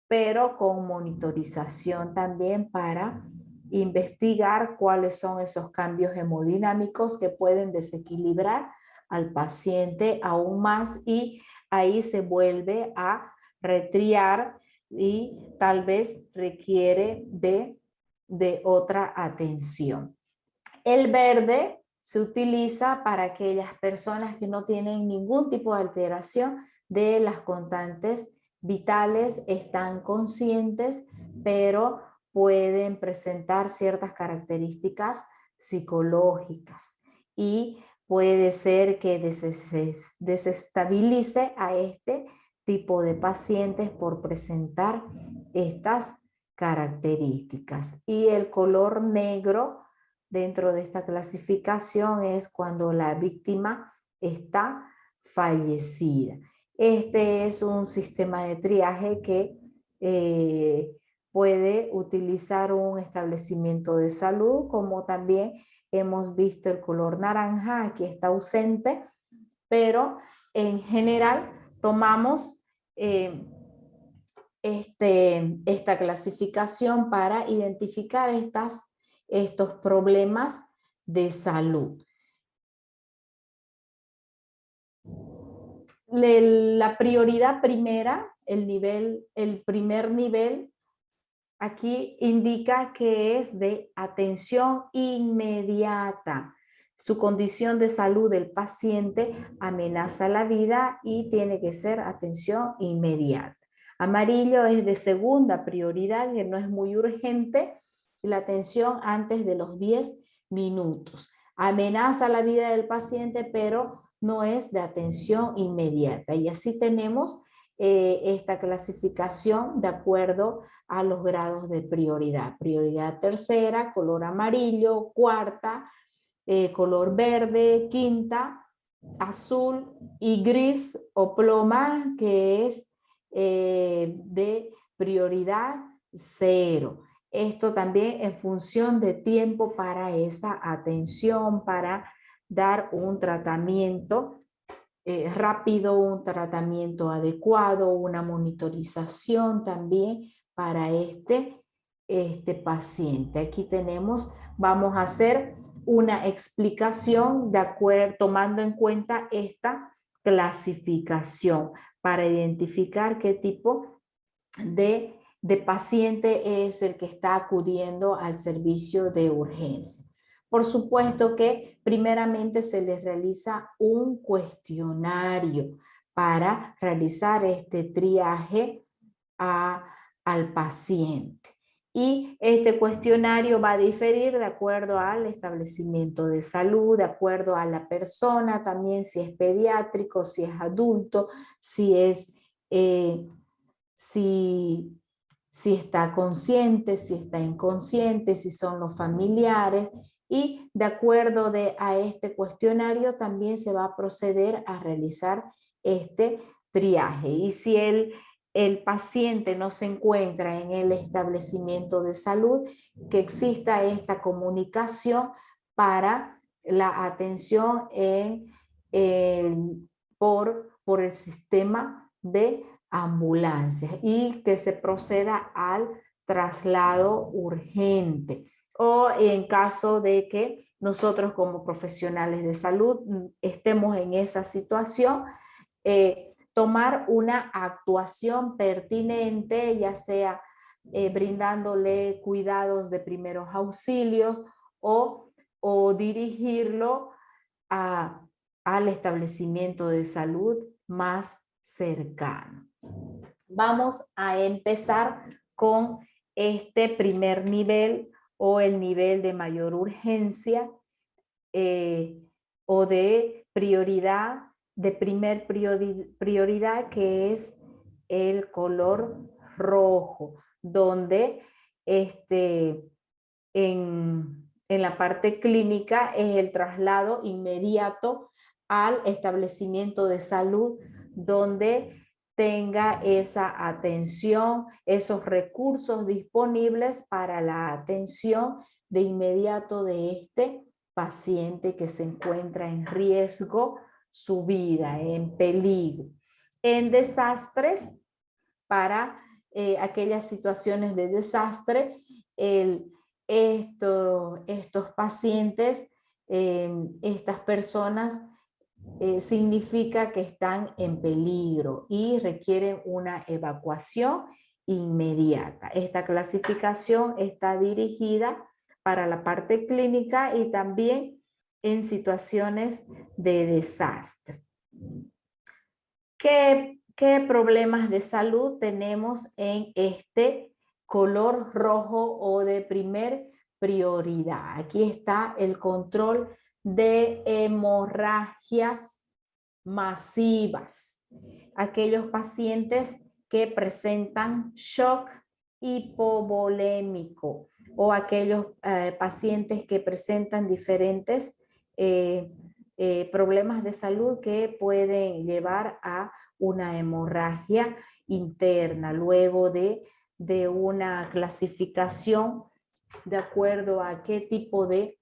pero con monitorización también para investigar cuáles son esos cambios hemodinámicos que pueden desequilibrar al paciente aún más y ahí se vuelve a retriar y tal vez requiere de de otra atención. El verde se utiliza para aquellas personas que no tienen ningún tipo de alteración de las constantes vitales, están conscientes, pero pueden presentar ciertas características psicológicas y puede ser que desestabilice a este tipo de pacientes por presentar estas características. Y el color negro dentro de esta clasificación es cuando la víctima está fallecida. Este es un sistema de triaje que puede utilizar un establecimiento de salud, como también hemos visto el color naranja, aquí está ausente, pero en general tomamos esta clasificación para identificar estos problemas de salud. La prioridad primera, el primer nivel, aquí indica que es de atención inmediata. Su condición de salud del paciente amenaza la vida y tiene que ser atención inmediata. Amarillo es de segunda prioridad, que no es muy urgente, la atención antes de los 10 minutos. Amenaza la vida del paciente, pero no es de atención inmediata. Y así tenemos esta clasificación de acuerdo a los grados de prioridad. Prioridad tercera, color amarillo; cuarta, color verde; quinta, azul; y gris o ploma, que es de prioridad 0. Esto también en función de tiempo para esa atención, para dar un tratamiento rápido, un tratamiento adecuado, una monitorización también para este paciente. Aquí tenemos, vamos a hacer una explicación de acuerdo, tomando en cuenta esta clasificación para identificar qué tipo de paciente es el que está acudiendo al servicio de urgencia. Por supuesto que primeramente se les realiza un cuestionario para realizar este triaje al paciente. Y este cuestionario va a diferir de acuerdo al establecimiento de salud, de acuerdo a la persona, también si es pediátrico, si es adulto, si está consciente, si está inconsciente, si son los familiares, y de acuerdo a este cuestionario también se va a proceder a realizar este triaje. Y si el paciente no se encuentra en el establecimiento de salud, que exista esta comunicación para la atención por el sistema de ambulancias y que se proceda al traslado urgente. O en caso de que nosotros como profesionales de salud estemos en esa situación, tomar una actuación pertinente, ya sea brindándole cuidados de primeros auxilios o dirigirlo al establecimiento de salud más cercano. Vamos a empezar con este primer nivel o el nivel de mayor urgencia o de prioridad, de primer prioridad, que es el color rojo, donde en la parte clínica es el traslado inmediato al establecimiento de salud donde tenga esa atención, esos recursos disponibles para la atención de inmediato de este paciente que se encuentra en riesgo, su vida en peligro. En desastres, para aquellas situaciones de desastre, estos pacientes, estas personas, significa que están en peligro y requieren una evacuación inmediata. Esta clasificación está dirigida para la parte clínica y también en situaciones de desastre. ¿Qué problemas de salud tenemos en este color rojo o de primer prioridad? Aquí está el control de hemorragias masivas. Aquellos pacientes que presentan shock hipovolémico o aquellos pacientes que presentan diferentes problemas de salud que pueden llevar a una hemorragia interna luego de una clasificación de acuerdo a qué tipo de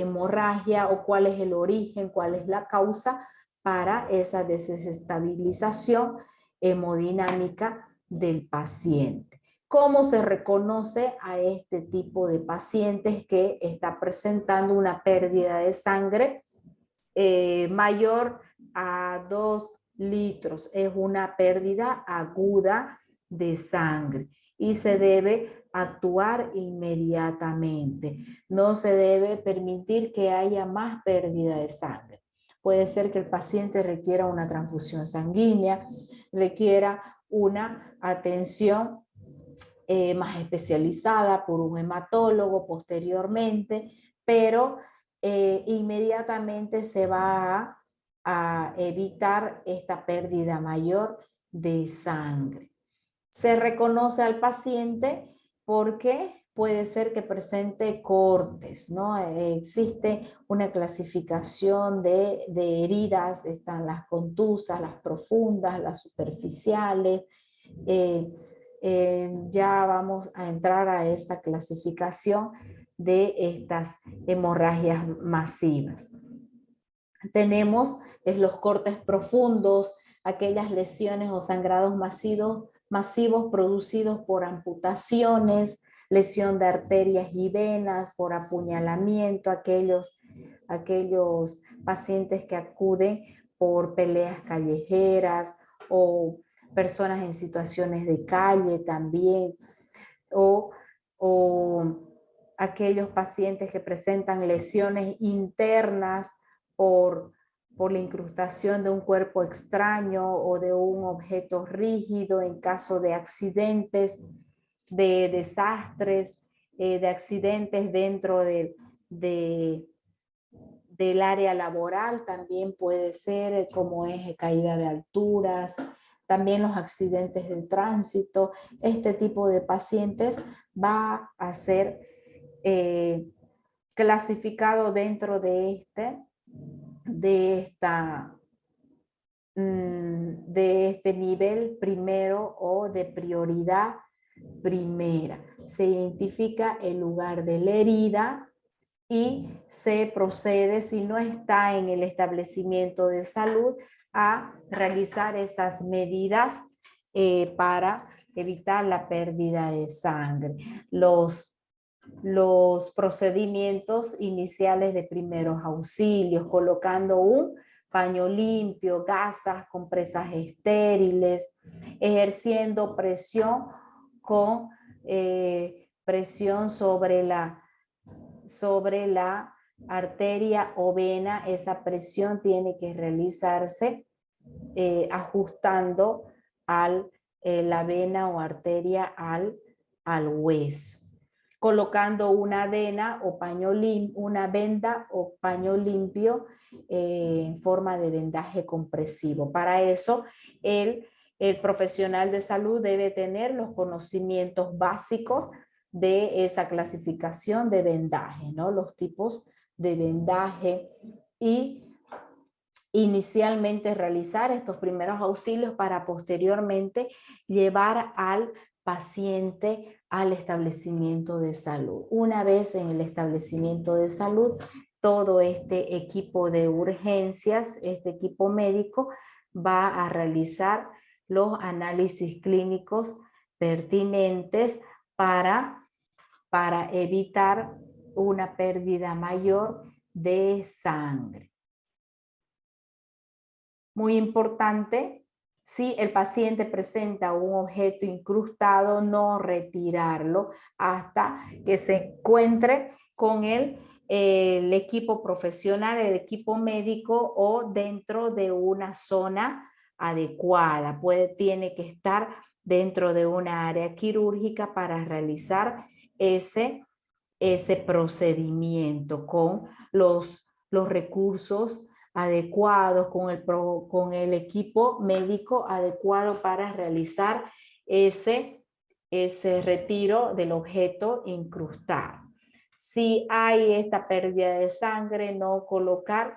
hemorragia o cuál es el origen, cuál es la causa para esa desestabilización hemodinámica del paciente. ¿Cómo se reconoce a este tipo de pacientes que está presentando una pérdida de sangre mayor a 2 litros? Es una pérdida aguda de sangre y se debe actuar inmediatamente. No se debe permitir que haya más pérdida de sangre. Puede ser que el paciente requiera una transfusión sanguínea, requiera una atención más especializada por un hematólogo posteriormente, pero inmediatamente se va a evitar esta pérdida mayor de sangre. Se reconoce al paciente porque puede ser que presente cortes, ¿no? Existe una clasificación de heridas, están las contusas, las profundas, las superficiales. Ya vamos a entrar a esa clasificación de estas hemorragias masivas. Tenemos los cortes profundos, aquellas lesiones o sangrados masivos producidos por amputaciones, lesión de arterias y venas, por apuñalamiento, aquellos pacientes que acuden por peleas callejeras o personas en situaciones de calle también, o aquellos pacientes que presentan lesiones internas por la incrustación de un cuerpo extraño o de un objeto rígido en caso de accidentes, de desastres, de accidentes dentro del área laboral, también puede ser como es caída de alturas, también los accidentes de tránsito. Este tipo de pacientes va a ser clasificado dentro de este nivel primero o de prioridad primera. Se identifica el lugar de la herida y se procede, si no está en el establecimiento de salud, a realizar esas medidas para evitar la pérdida de sangre. Los procedimientos iniciales de primeros auxilios, colocando un paño limpio, gasas, compresas estériles, ejerciendo presión con presión sobre la arteria o vena. Esa presión tiene que realizarse ajustando la vena o arteria al hueso, colocando una venda o paño limpio en forma de vendaje compresivo. Para eso el profesional de salud debe tener los conocimientos básicos de esa clasificación de vendaje, ¿no? Los tipos de vendaje y inicialmente realizar estos primeros auxilios para posteriormente llevar al paciente al establecimiento de salud. Una vez en el establecimiento de salud, todo este equipo de urgencias, este equipo médico, va a realizar los análisis clínicos pertinentes para evitar una pérdida mayor de sangre. Muy importante Si el paciente presenta un objeto incrustado, no retirarlo hasta que se encuentre con el equipo profesional, el equipo médico o dentro de una zona adecuada. Tiene que estar dentro de una área quirúrgica para realizar ese procedimiento con los recursos adecuados, con el equipo médico adecuado para realizar ese retiro del objeto incrustado. Si hay esta pérdida de sangre, no colocar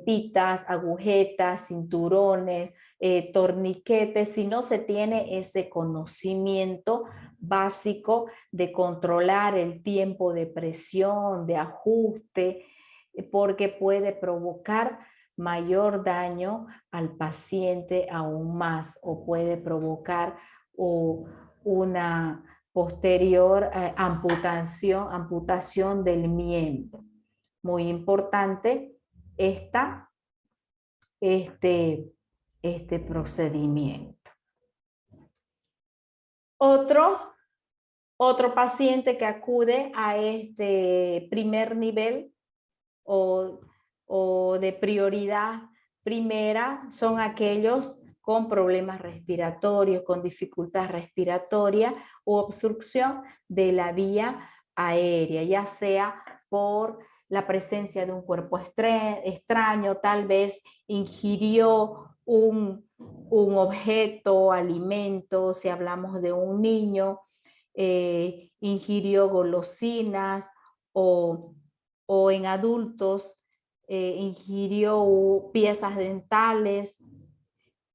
pitas, agujetas, cinturones, torniquetes, si no se tiene ese conocimiento básico de controlar el tiempo de presión, de ajuste, porque puede provocar mayor daño al paciente aún más, o puede provocar una posterior amputación del miembro. Muy importante este procedimiento. Otro paciente que acude a este primer nivel o de prioridad primera son aquellos con problemas respiratorios, con dificultad respiratoria u obstrucción de la vía aérea, ya sea por la presencia de un cuerpo extraño, tal vez ingirió un objeto, alimento, si hablamos de un niño, ingirió golosinas o en adultos ingirió piezas dentales,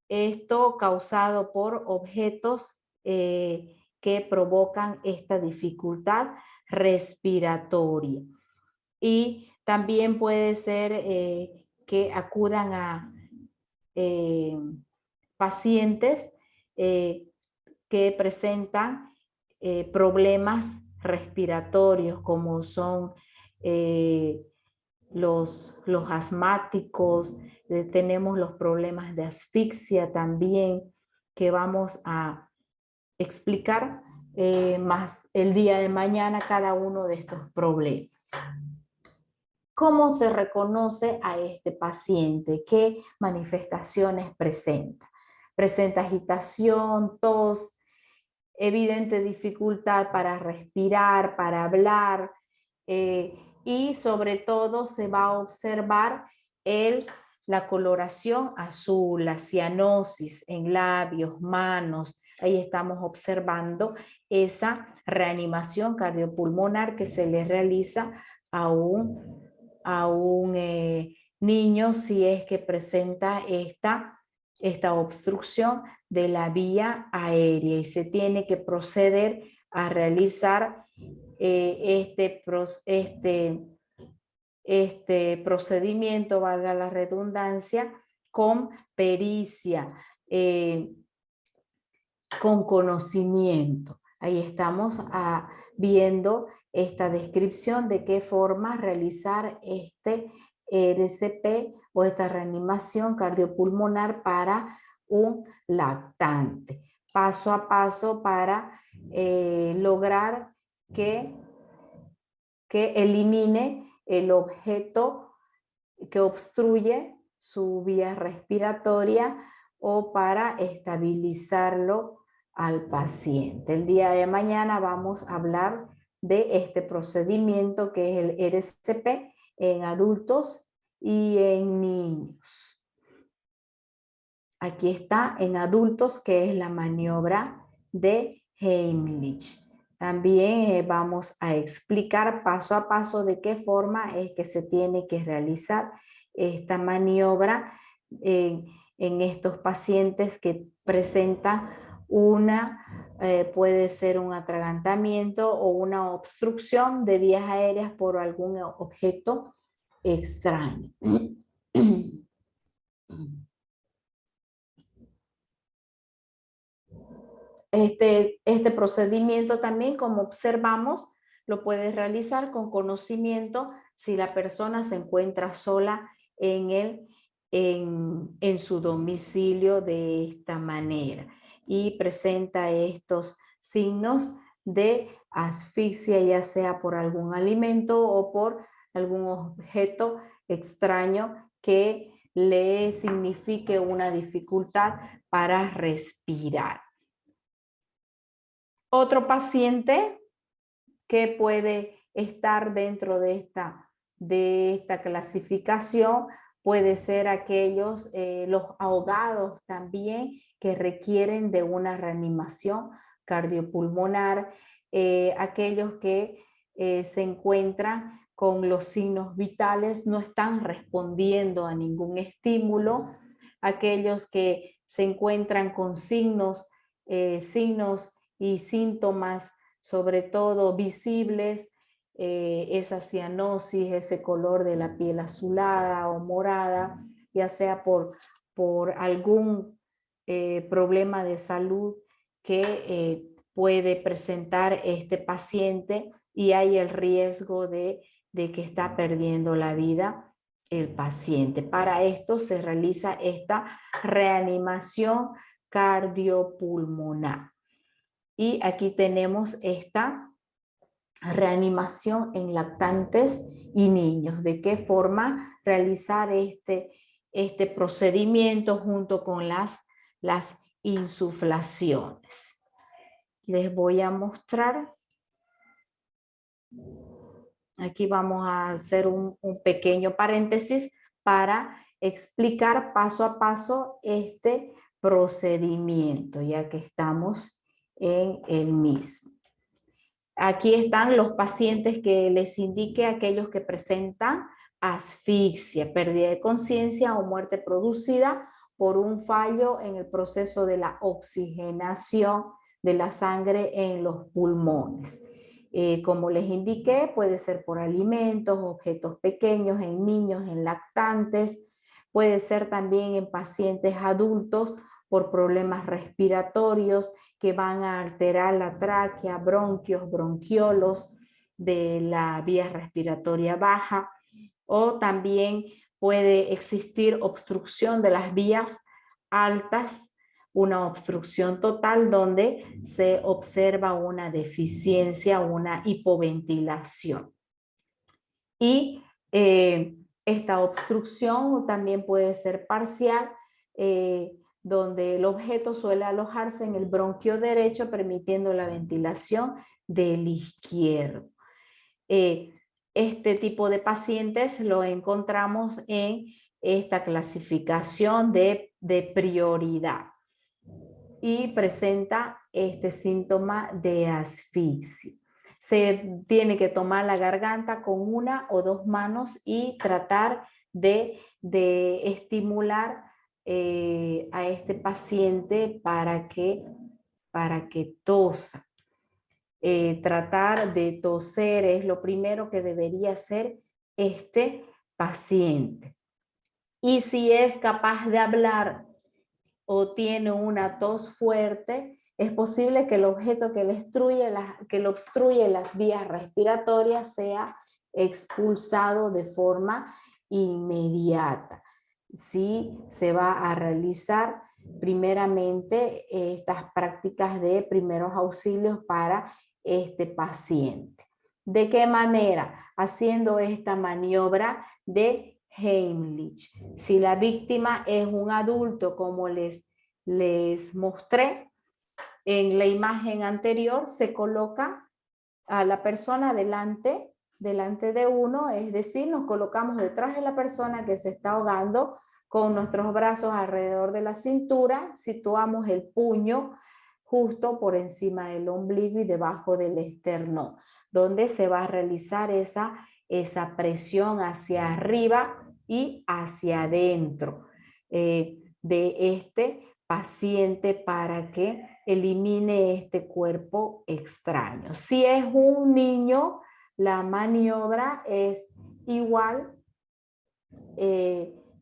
esto causado por objetos que provocan esta dificultad respiratoria. Y también puede ser que acudan a pacientes que presentan problemas respiratorios, como son los asmáticos, tenemos los problemas de asfixia también, que vamos a explicar más el día de mañana cada uno de estos problemas. ¿Cómo se reconoce a este paciente? ¿Qué manifestaciones presenta? Presenta agitación, tos, evidente dificultad para respirar, para hablar, y sobre todo se va a observar la coloración azul, la cianosis en labios, manos. Ahí estamos observando esa reanimación cardiopulmonar que se le realiza a un niño si es que presenta esta obstrucción de la vía aérea, y se tiene que proceder a realizar este procedimiento, valga la redundancia, con pericia, con conocimiento. Ahí estamos viendo esta descripción de qué forma realizar este RCP o esta reanimación cardiopulmonar para un lactante. Paso a paso para lograr que elimine el objeto que obstruye su vía respiratoria o para estabilizarlo al paciente. El día de mañana vamos a hablar de este procedimiento que es el RCP en adultos y en niños. Aquí está en adultos, que es la maniobra de Heimlich. También vamos a explicar paso a paso de qué forma es que se tiene que realizar esta maniobra en estos pacientes que presentan puede ser un atragantamiento o una obstrucción de vías aéreas por algún objeto extraño. Este procedimiento también, como observamos, lo puedes realizar con conocimiento si la persona se encuentra sola en en su domicilio de esta manera y presenta estos signos de asfixia, ya sea por algún alimento o por algún objeto extraño que le signifique una dificultad para respirar. Otro paciente que puede estar dentro de esta clasificación puede ser aquellos, los ahogados también, que requieren de una reanimación cardiopulmonar, aquellos que se encuentran con los signos vitales, no están respondiendo a ningún estímulo, aquellos que se encuentran con signos y síntomas, sobre todo visibles, esa cianosis, ese color de la piel azulada o morada, ya sea por algún problema de salud que puede presentar este paciente, y hay el riesgo de que está perdiendo la vida el paciente. Para esto se realiza esta reanimación cardiopulmonar. Y aquí tenemos esta reanimación en lactantes y niños. ¿De qué forma realizar este procedimiento junto con las insuflaciones? Les voy a mostrar. Aquí vamos a hacer un pequeño paréntesis para explicar paso a paso este procedimiento, ya que estamos en el mismo. Aquí están los pacientes que les indiqué, aquellos que presentan asfixia, pérdida de conciencia o muerte producida por un fallo en el proceso de la oxigenación de la sangre en los pulmones. Como les indiqué, puede ser por alimentos, objetos pequeños, en niños, en lactantes, puede ser también en pacientes adultos por problemas respiratorios que van a alterar la tráquea, bronquios, bronquiolos de la vía respiratoria baja, o también puede existir obstrucción de las vías altas, una obstrucción total donde se observa una deficiencia, una hipoventilación. Y esta obstrucción también puede ser parcial, donde el objeto suele alojarse en el bronquio derecho, permitiendo la ventilación del izquierdo. Este tipo de pacientes lo encontramos en esta clasificación de prioridad y presenta este síntoma de asfixia. Se tiene que tomar la garganta con una o dos manos y tratar de estimular a este paciente para que tosa. Tratar de toser es lo primero que debería hacer este paciente. Y si es capaz de hablar o tiene una tos fuerte, es posible que el objeto que le obstruye las vías respiratorias sea expulsado de forma inmediata. Sí, se va a realizar primeramente estas prácticas de primeros auxilios para este paciente. ¿De qué manera? Haciendo esta maniobra de Heimlich. Si la víctima es un adulto, como les mostré en la imagen anterior, se coloca a la persona delante de uno, es decir, nos colocamos detrás de la persona que se está ahogando con nuestros brazos alrededor de la cintura, situamos el puño justo por encima del ombligo y debajo del esternón, donde se va a realizar esa presión hacia arriba y hacia adentro de este paciente para que elimine este cuerpo extraño. Si es un niño, la maniobra es igual,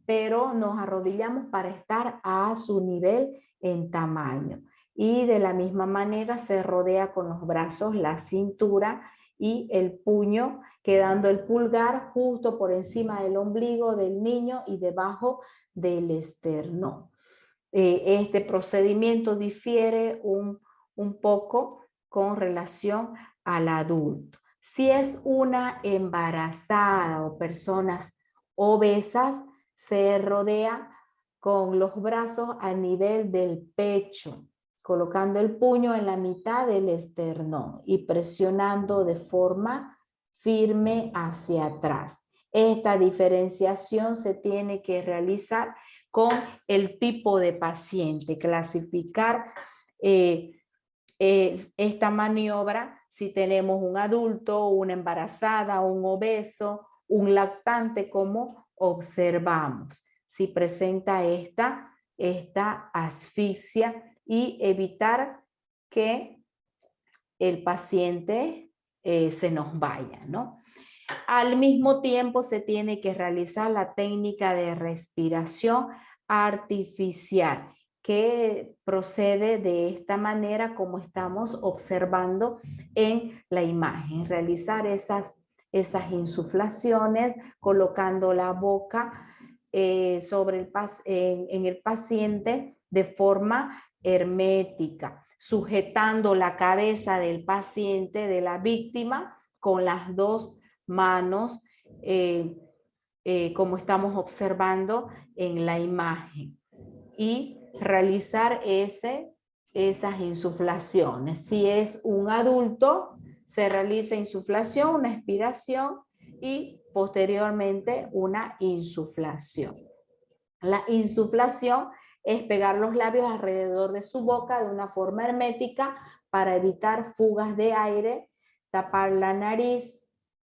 pero nos arrodillamos para estar a su nivel en tamaño. Y de la misma manera se rodea con los brazos la cintura y el puño, quedando el pulgar justo por encima del ombligo del niño y debajo del esternón. Este procedimiento difiere un poco con relación al adulto. Si es una embarazada o personas obesas, se rodea con los brazos a nivel del pecho, colocando el puño en la mitad del esternón y presionando de forma firme hacia atrás. Esta diferenciación se tiene que realizar con el tipo de paciente, clasificar esta maniobra si tenemos un adulto, una embarazada, un obeso, un lactante, como observamos. Si presenta esta asfixia y evitar que el paciente se nos vaya, ¿no? Al mismo tiempo se tiene que realizar la técnica de respiración artificial, que procede de esta manera como estamos observando en la imagen. Realizar esas insuflaciones colocando la boca sobre en el paciente de forma hermética, sujetando la cabeza del paciente, de la víctima, con las dos manos, como estamos observando en la imagen, y realizar esas insuflaciones. Si es un adulto, se realiza insuflación, una expiración y posteriormente una insuflación. La insuflación es pegar los labios alrededor de su boca de una forma hermética para evitar fugas de aire, tapar la nariz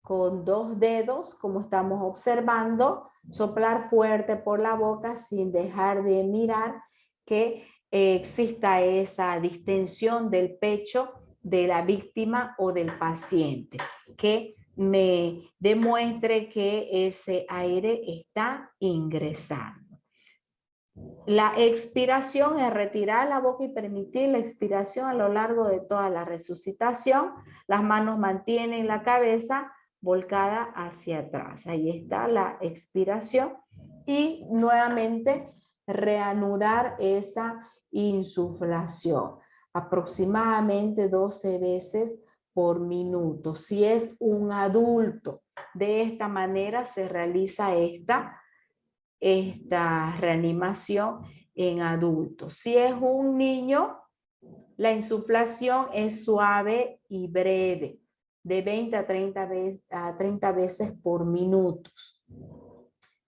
con 2 dedos, como estamos observando, soplar fuerte por la boca sin dejar de mirar que exista esa distensión del pecho de la víctima o del paciente, que me demuestre que ese aire está ingresando. La expiración es retirar la boca y permitir la expiración a lo largo de toda la resucitación. Las manos mantienen la cabeza volcada hacia atrás. Ahí está la expiración. Y nuevamente reanudar esa insuflación. Aproximadamente 12 veces por minuto. Si es un adulto, de esta manera se realiza esta reanimación en adultos. Si es un niño, la insuflación es suave y breve, de 20 a 30 veces por minuto.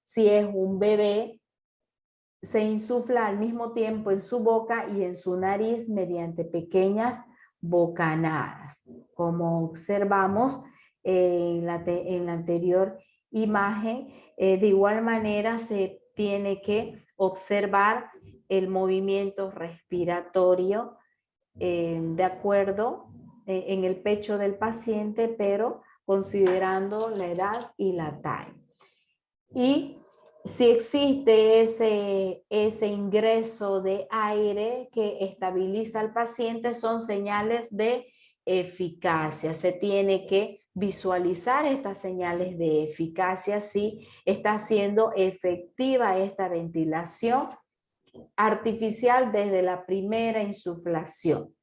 Si es un bebé, se insufla al mismo tiempo en su boca y en su nariz mediante pequeñas bocanadas. Como observamos en la anterior imagen, de igual manera se tiene que observar el movimiento respiratorio de acuerdo en el pecho del paciente, pero considerando la edad y la talla. Y si existe ese ingreso de aire que estabiliza al paciente, son señales de eficacia. Se tiene que visualizar estas señales de eficacia si está siendo efectiva esta ventilación artificial desde la primera insuflación.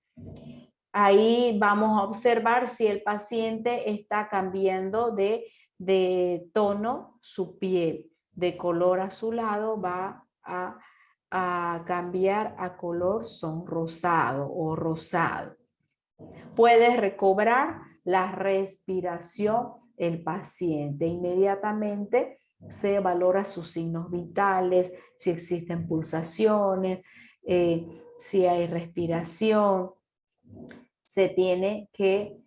Ahí vamos a observar si el paciente está cambiando de tono su piel. De color azulado va a cambiar a color sonrosado o rosado. Puede recobrar la respiración el paciente. Inmediatamente se valora sus signos vitales, si existen pulsaciones, si hay respiración. Se tiene que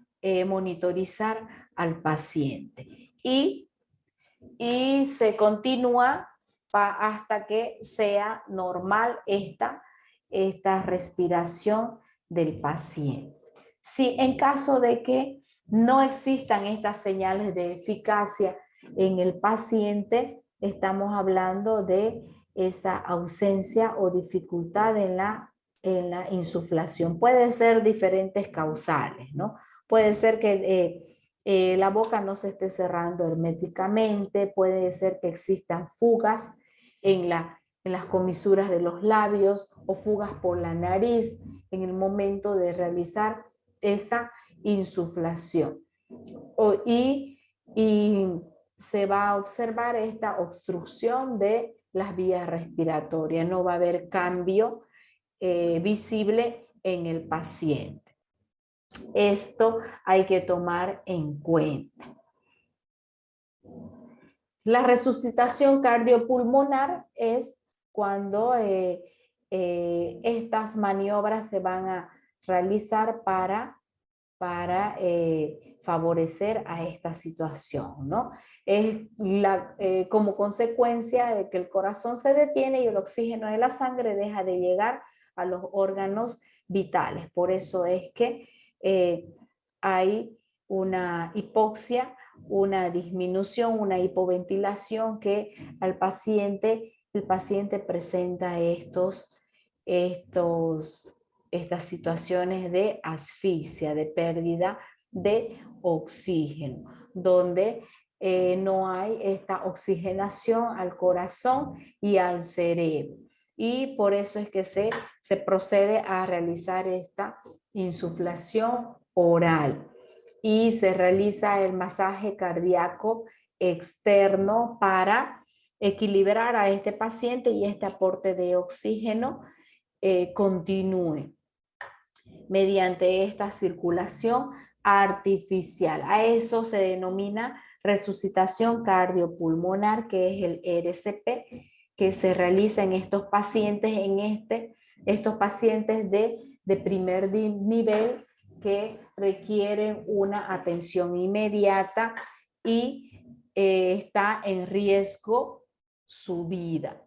monitorizar al paciente. Y se continúa hasta que sea normal esta respiración del paciente. Si en caso de que no existan estas señales de eficacia en el paciente, estamos hablando de esa ausencia o dificultad en la insuflación. Puede ser diferentes causales, ¿no? Puede ser que la boca no se esté cerrando herméticamente, puede ser que existan fugas en las comisuras de los labios o fugas por la nariz en el momento de realizar esa insuflación. Y se va a observar esta obstrucción de las vías respiratorias. No va a haber cambio visible en el paciente. Esto hay que tomar en cuenta. La resucitación cardiopulmonar es cuando estas maniobras se van a realizar para favorecer a esta situación, ¿no? Es como consecuencia de que el corazón se detiene y el oxígeno de la sangre deja de llegar a los órganos vitales. Por eso es que hay una hipoxia, una disminución, una hipoventilación que el paciente presenta estas situaciones de asfixia, de pérdida de oxígeno, donde no hay esta oxigenación al corazón y al cerebro. Y por eso es que se procede a realizar esta insuflación oral. Y se realiza el masaje cardíaco externo para equilibrar a este paciente y este aporte de oxígeno continúe mediante esta circulación artificial. A eso se denomina resucitación cardiopulmonar, que es el RCP, que se realiza en estos pacientes, estos pacientes de primer nivel que requieren una atención inmediata y está en riesgo su vida.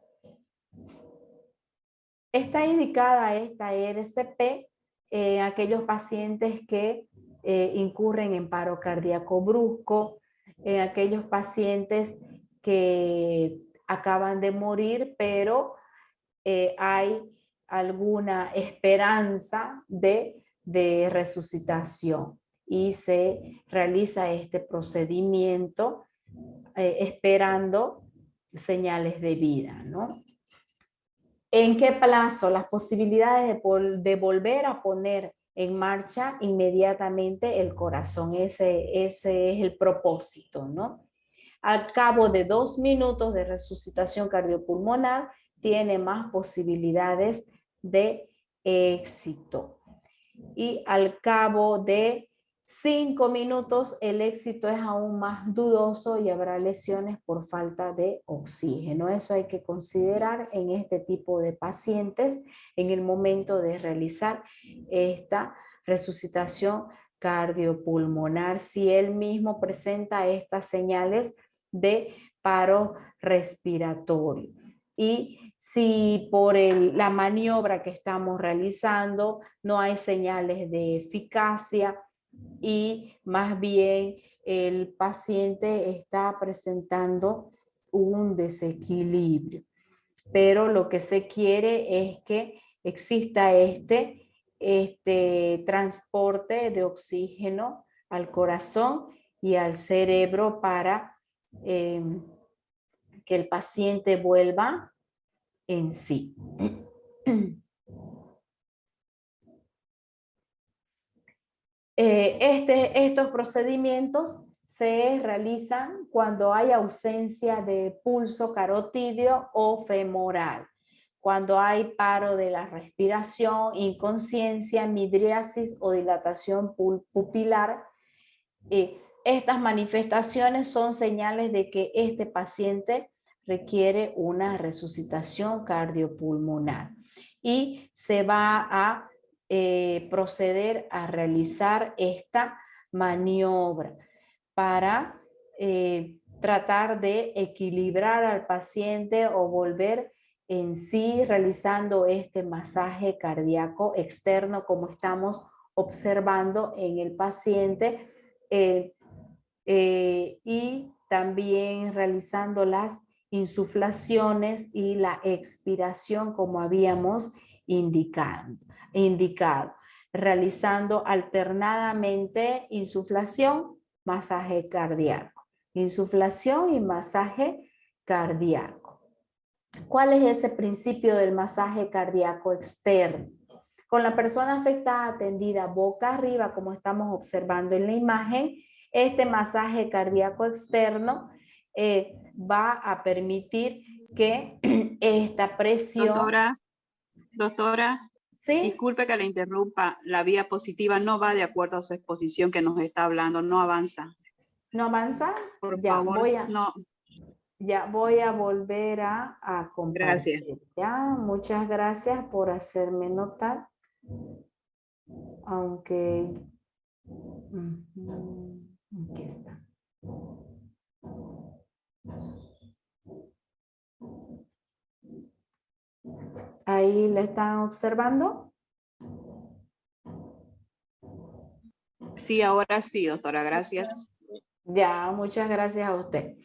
Está indicada esta RCP en aquellos pacientes que incurren en paro cardíaco brusco, en aquellos pacientes que acaban de morir, pero hay alguna esperanza de resucitación y se realiza este procedimiento esperando señales de vida, ¿no? ¿En qué plazo? Las posibilidades de volver a poner en marcha inmediatamente el corazón. Ese es el propósito, ¿no? Al cabo de 2 minutos de resucitación cardiopulmonar, tiene más posibilidades de éxito. Y al cabo de 5 minutos, el éxito es aún más dudoso y habrá lesiones por falta de oxígeno. Eso hay que considerar en este tipo de pacientes en el momento de realizar esta resucitación cardiopulmonar, si él mismo presenta estas señales de paro respiratorio. Y si por la maniobra que estamos realizando no hay señales de eficacia y más bien el paciente está presentando un desequilibrio. Pero lo que se quiere es que exista este transporte de oxígeno al corazón y al cerebro para que el paciente vuelva en sí. Estos procedimientos se realizan cuando hay ausencia de pulso carotídeo o femoral, cuando hay paro de la respiración, inconsciencia, midriasis o dilatación pupilar. Estas manifestaciones son señales de que este paciente requiere una resucitación cardiopulmonar y se va a proceder a realizar esta maniobra para tratar de equilibrar al paciente o volver en sí realizando este masaje cardíaco externo como estamos observando en el paciente y también realizando las insuflaciones y la expiración como habíamos indicado, realizando alternadamente insuflación masaje cardíaco. Insuflación y masaje cardíaco. ¿Cuál es ese principio del masaje cardíaco externo? Con la persona afectada atendida boca arriba, como estamos observando en la imagen, este masaje cardíaco externo va a permitir que esta presión... Doctora, ¿Sí? disculpe que le interrumpa, la diapositiva no va de acuerdo a su exposición que nos está hablando, no avanza. ¿No avanza? Por Ya, favor, no. Ya voy a volver a compartir. Gracias. Ya, muchas gracias por hacerme notar. Aunque... aquí está. Ahí le están observando. Sí, ahora sí, doctora, gracias. Ya, muchas gracias a usted.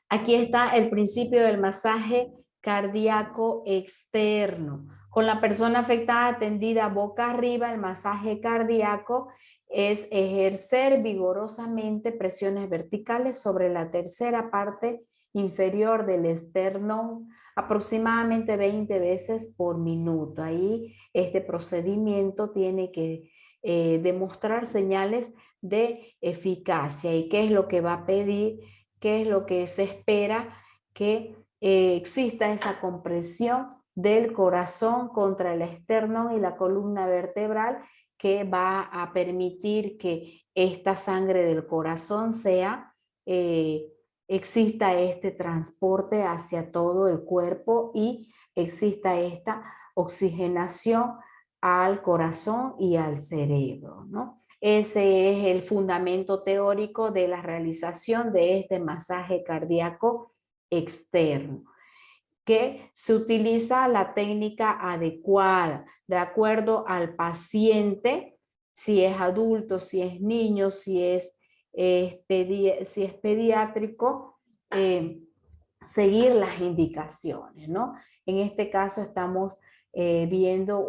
Aquí está el principio del masaje cardíaco externo. Con la persona afectada atendida boca arriba, el masaje cardíaco es ejercer vigorosamente presiones verticales sobre la tercera parte inferior del esternón, aproximadamente 20 veces por minuto. Ahí este procedimiento tiene que demostrar señales de eficacia. ¿Y qué es lo que va a pedir? ¿Qué es lo que se espera? Que exista esa compresión del corazón contra el esternón y la columna vertebral, que va a permitir que esta sangre del corazón exista este transporte hacia todo el cuerpo y exista esta oxigenación al corazón y al cerebro, ¿no? Ese es el fundamento teórico de la realización de este masaje cardíaco externo, que se utiliza la técnica adecuada de acuerdo al paciente, si es adulto, si es niño, si es pediátrico, seguir las indicaciones, ¿no? En este caso estamos viendo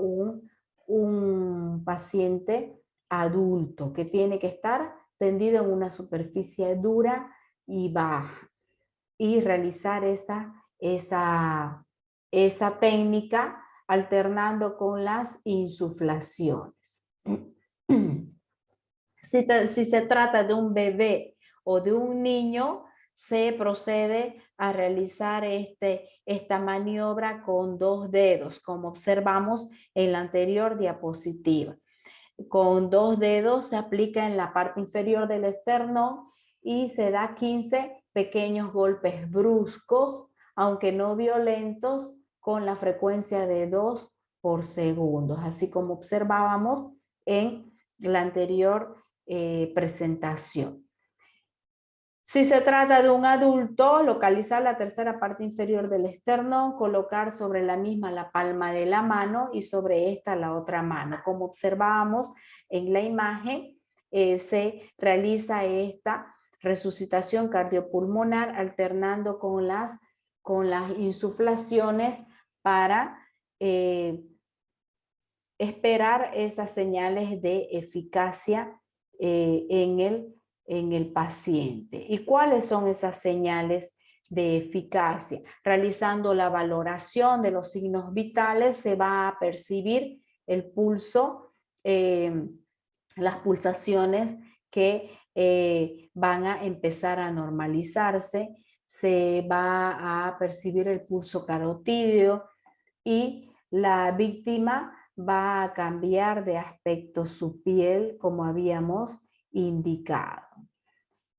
un paciente adulto que tiene que estar tendido en una superficie dura y baja y realizar esa técnica alternando con las insuflaciones. Si se trata de un bebé o de un niño, se procede a realizar esta maniobra con 2 dedos, como observamos en la anterior diapositiva. Con 2 dedos se aplica en la parte inferior del esternón y se da 15 pequeños golpes bruscos, aunque no violentos, con la frecuencia de 2 por segundo, así como observábamos en la anterior presentación. Si se trata de un adulto, localizar la tercera parte inferior del esternón, colocar sobre la misma la palma de la mano y sobre esta la otra mano. Como observábamos en la imagen, se realiza esta resucitación cardiopulmonar alternando con las insuflaciones para esperar esas señales de eficacia en el paciente. ¿Y cuáles son esas señales de eficacia? Realizando la valoración de los signos vitales se va a percibir el pulso, las pulsaciones que van a empezar a normalizarse, se va a percibir el pulso carotídeo y la víctima va a cambiar de aspecto su piel, como habíamos indicado.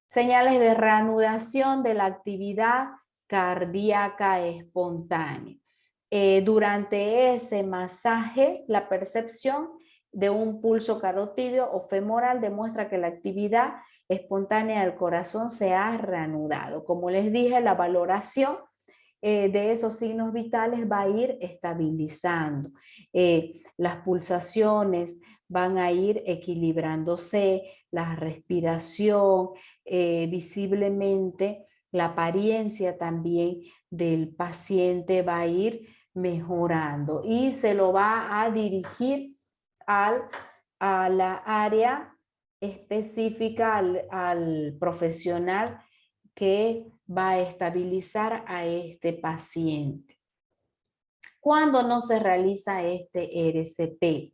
Señales de reanudación de la actividad cardíaca espontánea. Durante ese masaje, la percepción de un pulso carotídeo o femoral demuestra que la actividad espontánea del corazón se ha reanudado. Como les dije, la valoración de esos signos vitales va a ir estabilizando. Las pulsaciones van a ir equilibrándose, la respiración, visiblemente la apariencia también del paciente va a ir mejorando y se lo va a dirigir a la área específica al profesional que va a estabilizar a este paciente. ¿Cuándo no se realiza este RCP?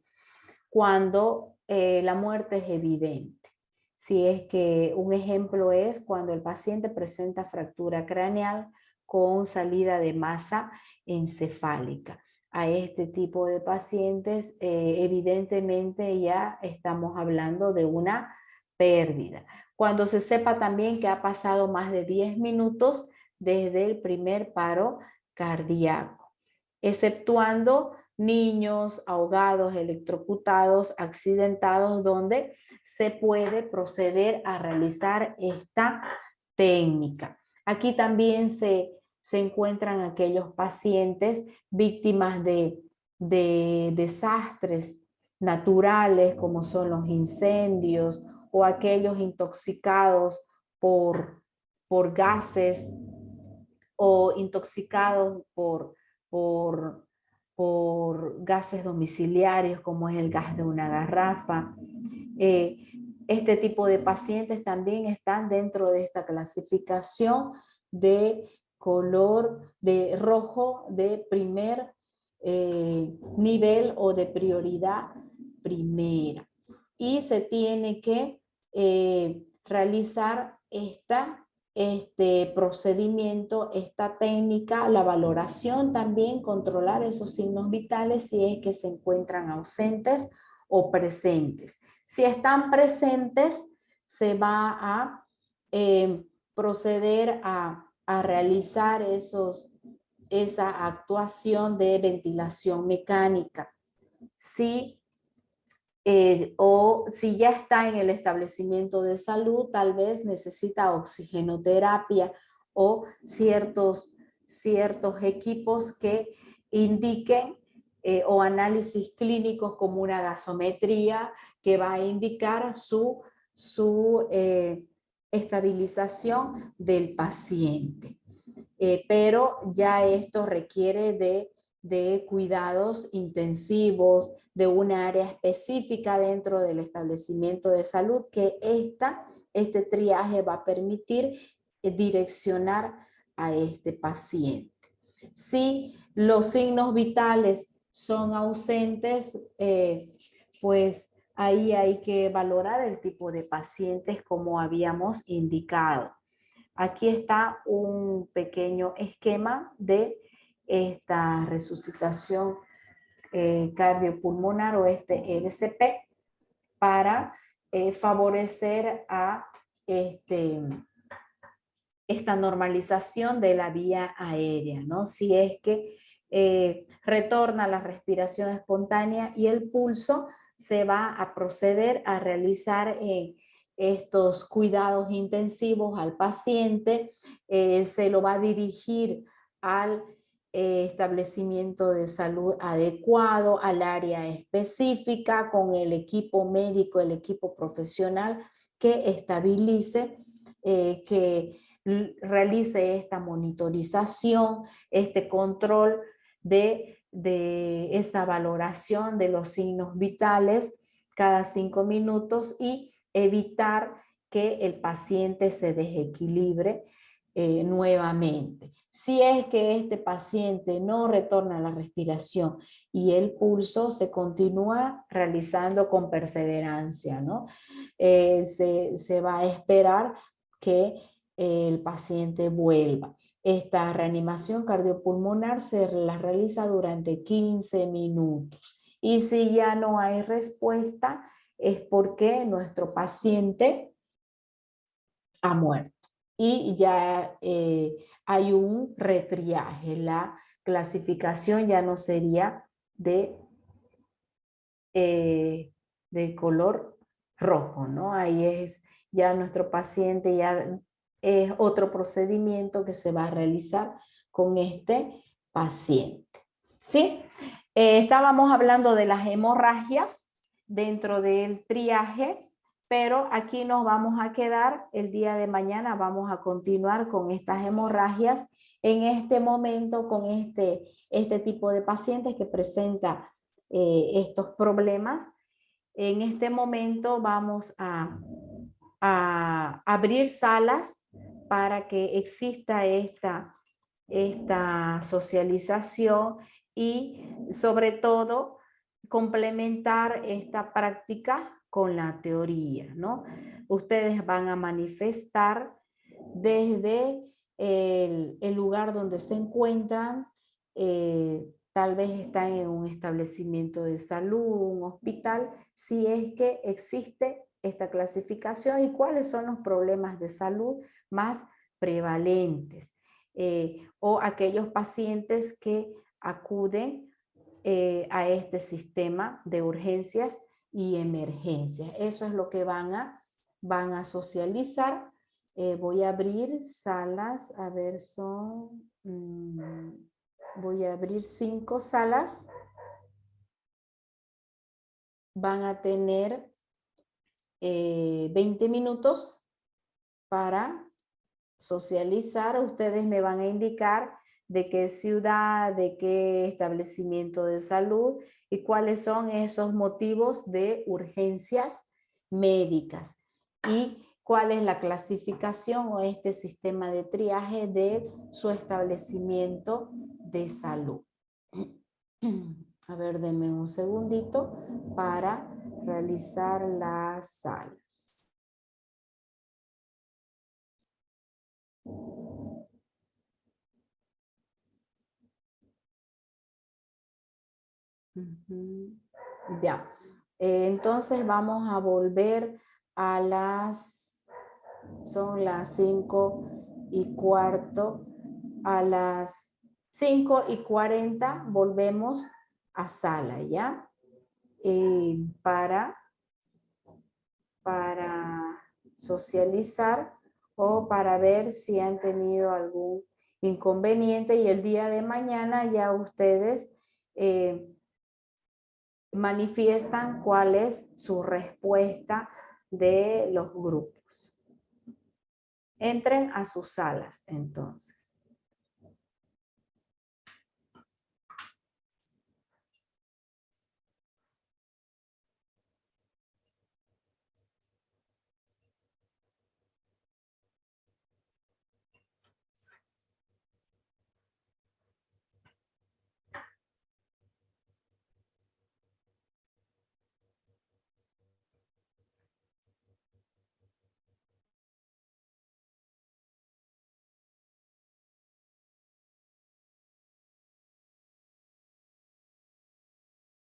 Cuando la muerte es evidente. Si es que un ejemplo es cuando el paciente presenta fractura craneal con salida de masa encefálica. A este tipo de pacientes evidentemente ya estamos hablando de una pérdida. Cuando se sepa también que ha pasado más de 10 minutos desde el primer paro cardíaco, exceptuando niños ahogados, electrocutados, accidentados, donde se puede proceder a realizar esta técnica. Aquí también se encuentran aquellos pacientes víctimas de desastres naturales, como son los incendios, o aquellos intoxicados por gases, o intoxicados por gases domiciliarios, como es el gas de una garrafa. Este tipo de pacientes también están dentro de esta clasificación de color de rojo de primer nivel o de prioridad primera. Y se tiene que realizar este procedimiento, esta técnica, la valoración también, controlar esos signos vitales si es que se encuentran ausentes o presentes. Si están presentes, se va a proceder a realizar esa actuación de ventilación mecánica. O si ya está en el establecimiento de salud, tal vez necesita oxigenoterapia o ciertos equipos que indiquen o análisis clínicos como una gasometría que va a indicar su estabilización del paciente. Pero ya esto requiere de cuidados intensivos, de una área específica dentro del establecimiento de salud, que este triaje va a permitir direccionar a este paciente. Si los signos vitales son ausentes, pues ahí hay que valorar el tipo de pacientes como habíamos indicado. Aquí está un pequeño esquema de esta resucitación cardiopulmonar o este RCP para favorecer a esta normalización de la vía aérea, ¿no? Si es que retorna la respiración espontánea y el pulso, se va a proceder a realizar estos cuidados intensivos al paciente, se lo va a dirigir al establecimiento de salud adecuado, al área específica, con el equipo médico, el equipo profesional que estabilice, que realice esta monitorización, este control de esta valoración de los signos vitales cada 5 minutos y evitar que el paciente se desequilibre nuevamente. Si es que este paciente no retorna la respiración y el pulso, se continúa realizando con perseverancia, ¿no? Se va a esperar que el paciente vuelva. Esta reanimación cardiopulmonar se la realiza durante 15 minutos. Y si ya no hay respuesta, es porque nuestro paciente ha muerto. Y ya hay un retriaje. La clasificación ya no sería de color rojo, ¿no? Ahí es ya nuestro paciente, ya es otro procedimiento que se va a realizar con este paciente. ¿Sí? Estábamos hablando de las hemorragias dentro del triaje, pero aquí nos vamos a quedar. El día de mañana vamos a continuar con estas hemorragias. En este momento, con este tipo de pacientes que presenta estos problemas, En este momento vamos a abrir salas para que exista esta socialización y sobre todo complementar esta práctica con la teoría, ¿no? Ustedes van a manifestar desde el lugar donde se encuentran, tal vez están en un establecimiento de salud, un hospital, si es que existe esta clasificación y cuáles son los problemas de salud más prevalentes, o aquellos pacientes que acuden a este sistema de urgencias y emergencias. Eso es lo que van a socializar. Voy a abrir salas, a ver, voy a abrir 5 salas. Van a tener 20 minutos para socializar. Ustedes me van a indicar de qué ciudad, de qué establecimiento de salud y cuáles son esos motivos de urgencias médicas y cuál es la clasificación o este sistema de triaje de su establecimiento de salud. A ver, denme un segundito para realizar las salas. Ya, entonces vamos a volver a son las 5:15, a las 5:40 volvemos a sala, ¿ya? Para socializar o para ver si han tenido algún inconveniente y el día de mañana ya ustedes manifiestan cuál es su respuesta de los grupos. Entren a sus salas entonces.